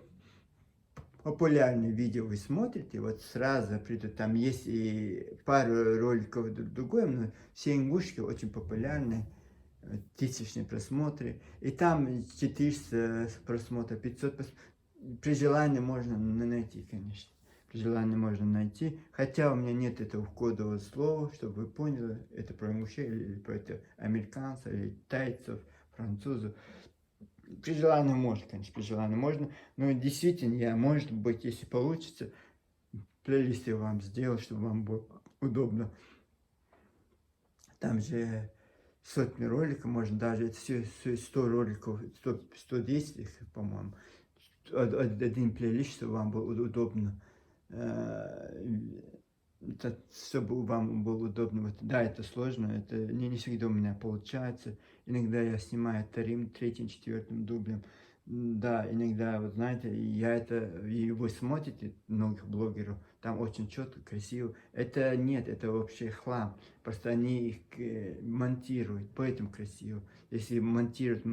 популярные видео вы смотрите, вот сразу придут, там есть и пару роликов другое, но все ингушки очень популярные, тысячные просмотры, и там 400 просмотров, 500 просмотров, при желании можно найти, конечно. При желании можно найти, хотя у меня нет этого кодового слова, чтобы вы поняли, это про ингушей или про это американцев или тайцев, французу. При желании можно, конечно, при желании можно. Но действительно, я, может быть, если получится, плейлист я вам сделал, чтобы вам было удобно. Там же сотни роликов, можно даже это все 100 роликов, 110 их, по-моему. Один плейлист, чтобы вам было удобно. Чтобы вам было удобно. Вот, да, это сложно, это не всегда у меня получается. Иногда я снимаю вторым, третьим, четвертым дублем. Да, иногда, вот знаете, я это, и вы смотрите многих блогеров, там очень четко, красиво. Это нет, это вообще хлам. Просто они их монтируют, поэтому красиво. Если монтируют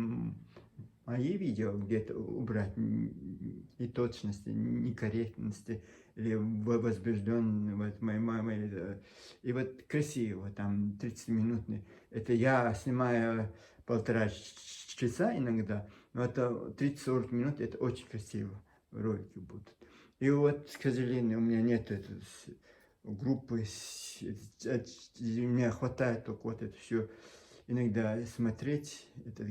мои видео где-то убрать неточности, некорректности или возбужденные, вот моей мамой, и вот красиво, там 30-минутный, это я снимаю 1,5 часа иногда, но это 30-40 минут, это очень красиво, ролики будут. И вот, к сожалению, у меня нет этой группы, мне хватает только вот это все иногда смотреть, это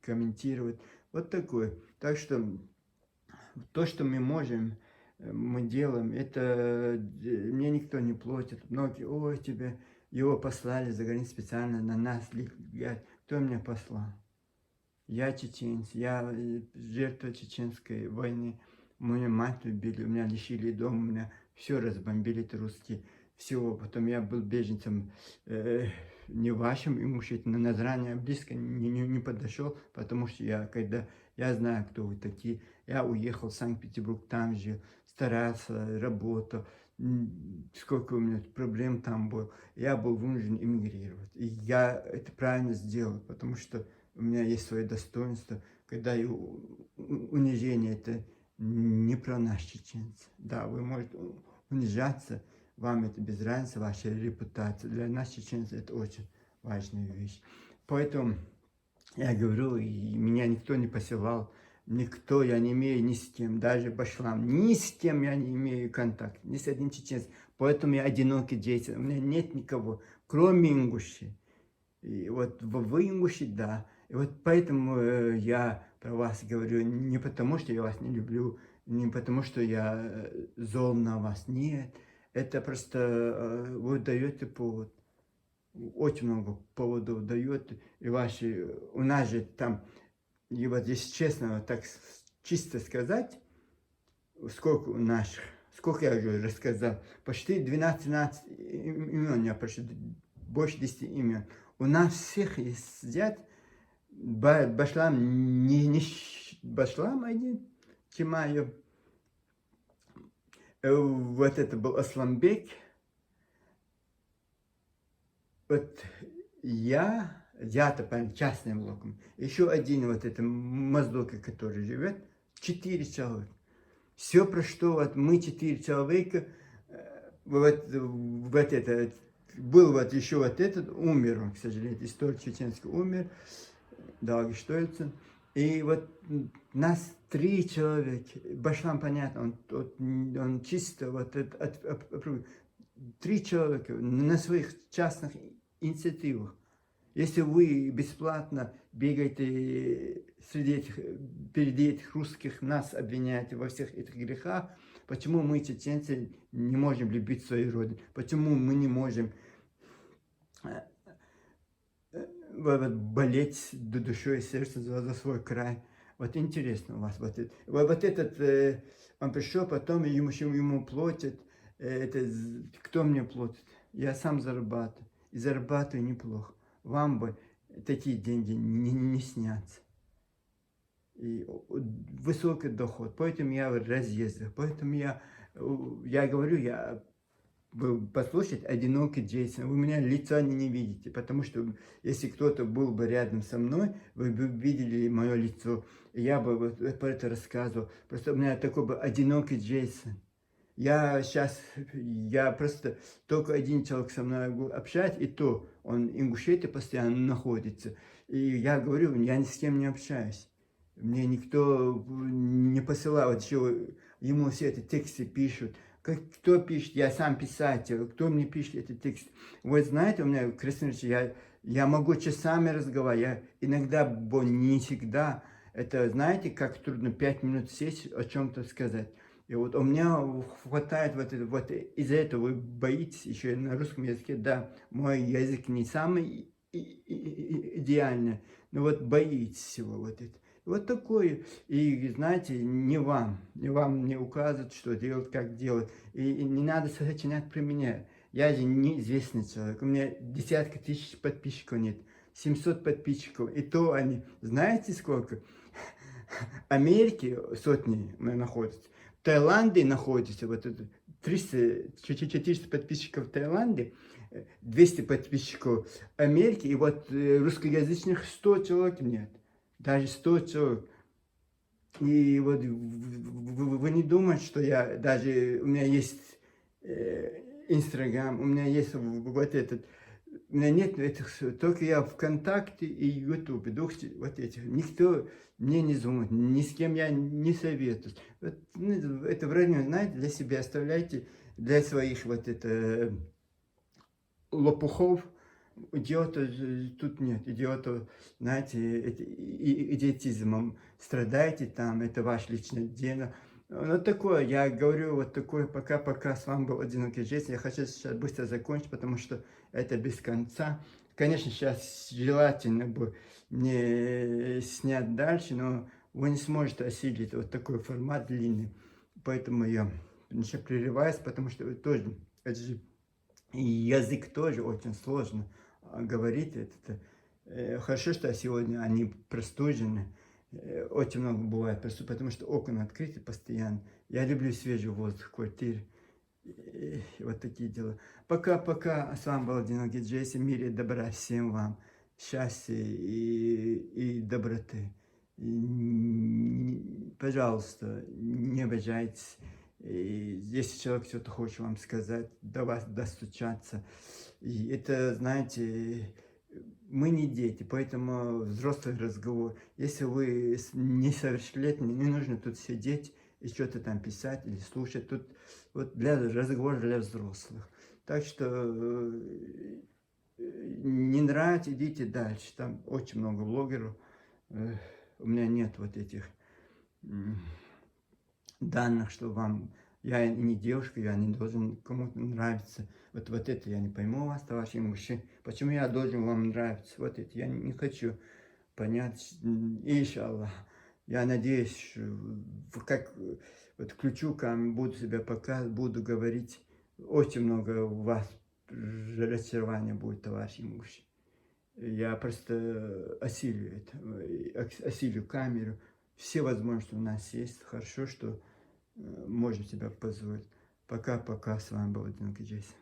комментировать. Вот такое. Так что то, что мы можем, мы делаем. Это мне никто не платит. Многие, ой, тебе его послали за границу специально на нас. Кто меня послал? Я чеченец, я жертва чеченской войны. Мою мать убили, у меня лишили дома, у меня все разбомбили, это русские. Всего. Потом я был беженцем не вашим имуществом, на заранее близко не подошел, потому что я знаю, кто вы такие. Я уехал в Санкт-Петербург, там жил, старался, работал. Сколько у меня проблем там было. Я был вынужден эмигрировать. И я это правильно сделал, потому что у меня есть свое достоинство. Когда и унижение, это не про нас, чеченцы. Да, вы можете унижаться, вам это без разницы, ваша репутация. Для нас, чеченцев, это очень важная вещь. Поэтому я говорю, и меня никто не посылал, никто, я не имею ни с кем, даже Башлам, ни с кем я не имею контакт, ни с одним чеченцем. Поэтому я одинокий деятель, у меня нет никого, кроме ингушей. И вот в ингуши, да. И вот поэтому я про вас говорю не потому, что я вас не люблю, не потому, что я зол на вас. Нет, это просто вы даете повод. Очень много поводов дает. И ваши, у нас же там, и вот если честно, вот так чисто сказать, сколько у наших, сколько я уже рассказал, почти 12-13 имен, я почти больше 10 имен. У нас всех сидят Башлам, не Башлам один, Чимаев, вот это был Асламбек, вот я-то по частным блокам, еще один вот это Моздока, который живет, 4 человека. Все, про что вот мы 4 человека, вот это, был вот еще вот этот, умер он, к сожалению, историк чеченский умер, Дагештольцин. И вот нас 3 человека, Башлам, понятно, он чисто вот 3 человека на своих частных инициативах. Если вы бесплатно бегаете перед этих русских, нас обвиняете во всех этих грехах, почему мы, чеченцы, не можем любить свою родину? Почему мы не можем болеть душой и сердцем за свой край? Вот интересно у вас. Вот этот, он пришел, потом ему платят. Это, кто мне платит? Я сам зарабатываю. И зарабатываю неплохо. Вам бы такие деньги не снятся. И высокий доход. Поэтому я разъездил. Поэтому я говорю, я послушать одинокий Джейсон. Вы меня лица не видите. Потому что если кто-то был бы рядом со мной, вы бы видели мое лицо. И я бы вот про это рассказывал. Просто у меня такой бы одинокий Джейсон. Я просто только один человек со мной общается, и то он в Ингушетии постоянно находится. И я говорю, я ни с кем не общаюсь. Мне никто не посылал, вот еще ему все эти тексты пишут. Кто пишет? Я сам писатель. Кто мне пишет эти тексты? Вот знаете, у меня, Красноярский, Я могу часами разговаривать, иногда, не всегда. Это, знаете, как трудно 5 минут сесть, о чем-то сказать. И вот у меня хватает вот из-за этого вы боитесь еще и на русском языке. Да, мой язык не самый идеальный, но вот боитесь всего вот это. Вот такое. И знаете, не вам не указывать, что делать, как делать. И не надо сочинять про меня. Я же неизвестный человек. У меня десятки тысяч подписчиков нет. 700 подписчиков. И то они, знаете сколько? Америки сотни находятся. В Таиланде находится вот это 400 подписчиков в Таиланде, 200 подписчиков Америки, и вот русскоязычных 100 человек нет. Даже 100 человек. И вот вы не думаете, что я даже, у меня есть Инстаграм, у меня есть вот этот, у меня нет этих, только я ВКонтакте и Ютубе, вот этих. Никто мне не звонит, ни с кем я не советуюсь. Вот, ну, это время, знаете, для себя оставляйте, для своих вот это лопухов. Идиота тут нет, идиота, знаете, идиотизмом страдаете там, это ваше личное дело. Ну, такое, я говорю, вот такое, пока-пока, с вами был «Одинокий жизнь». Я хочу сейчас быстро закончить, потому что это без конца. Конечно, сейчас желательно бы мне снять дальше, но вы не сможете осилить вот такой формат длинный. Поэтому я еще прерываюсь, потому что тоже, это же и язык тоже очень сложно говорить. Это, хорошо, что сегодня они простужены. Очень много бывает, просто потому что окна открыты постоянно. Я люблю свежий воздух в квартире. Вот такие дела. Пока-пока. С вами был Одинокий Джейси. Мире добра всем вам. Счастья и доброты. Пожалуйста, не обижайтесь. И если человек что-то хочет вам сказать, до вас достучаться. И это, знаете, мы не дети, поэтому взрослый разговор. Если вы несовершеннолетний, не нужно тут сидеть и что-то там писать или слушать. Тут вот для разговора для взрослых. Так что не нравится, идите дальше. Там очень много блогеров. У меня нет вот этих данных, что вам... Я не девушка, я не должен кому-то нравиться. Вот это я не пойму вас, товарищи мужчины. Почему я должен вам нравиться? Вот это я не хочу понять. Иншаллах. Я надеюсь, как вот включу камеру, буду себя показывать, буду говорить. Очень много у вас разочарования будет, товарищи мужчины. Я просто осилю это, осилю камеру. Все возможности у нас есть. Хорошо, что можем себя позволить. Пока-пока. С вами был Одинокий Джейсон.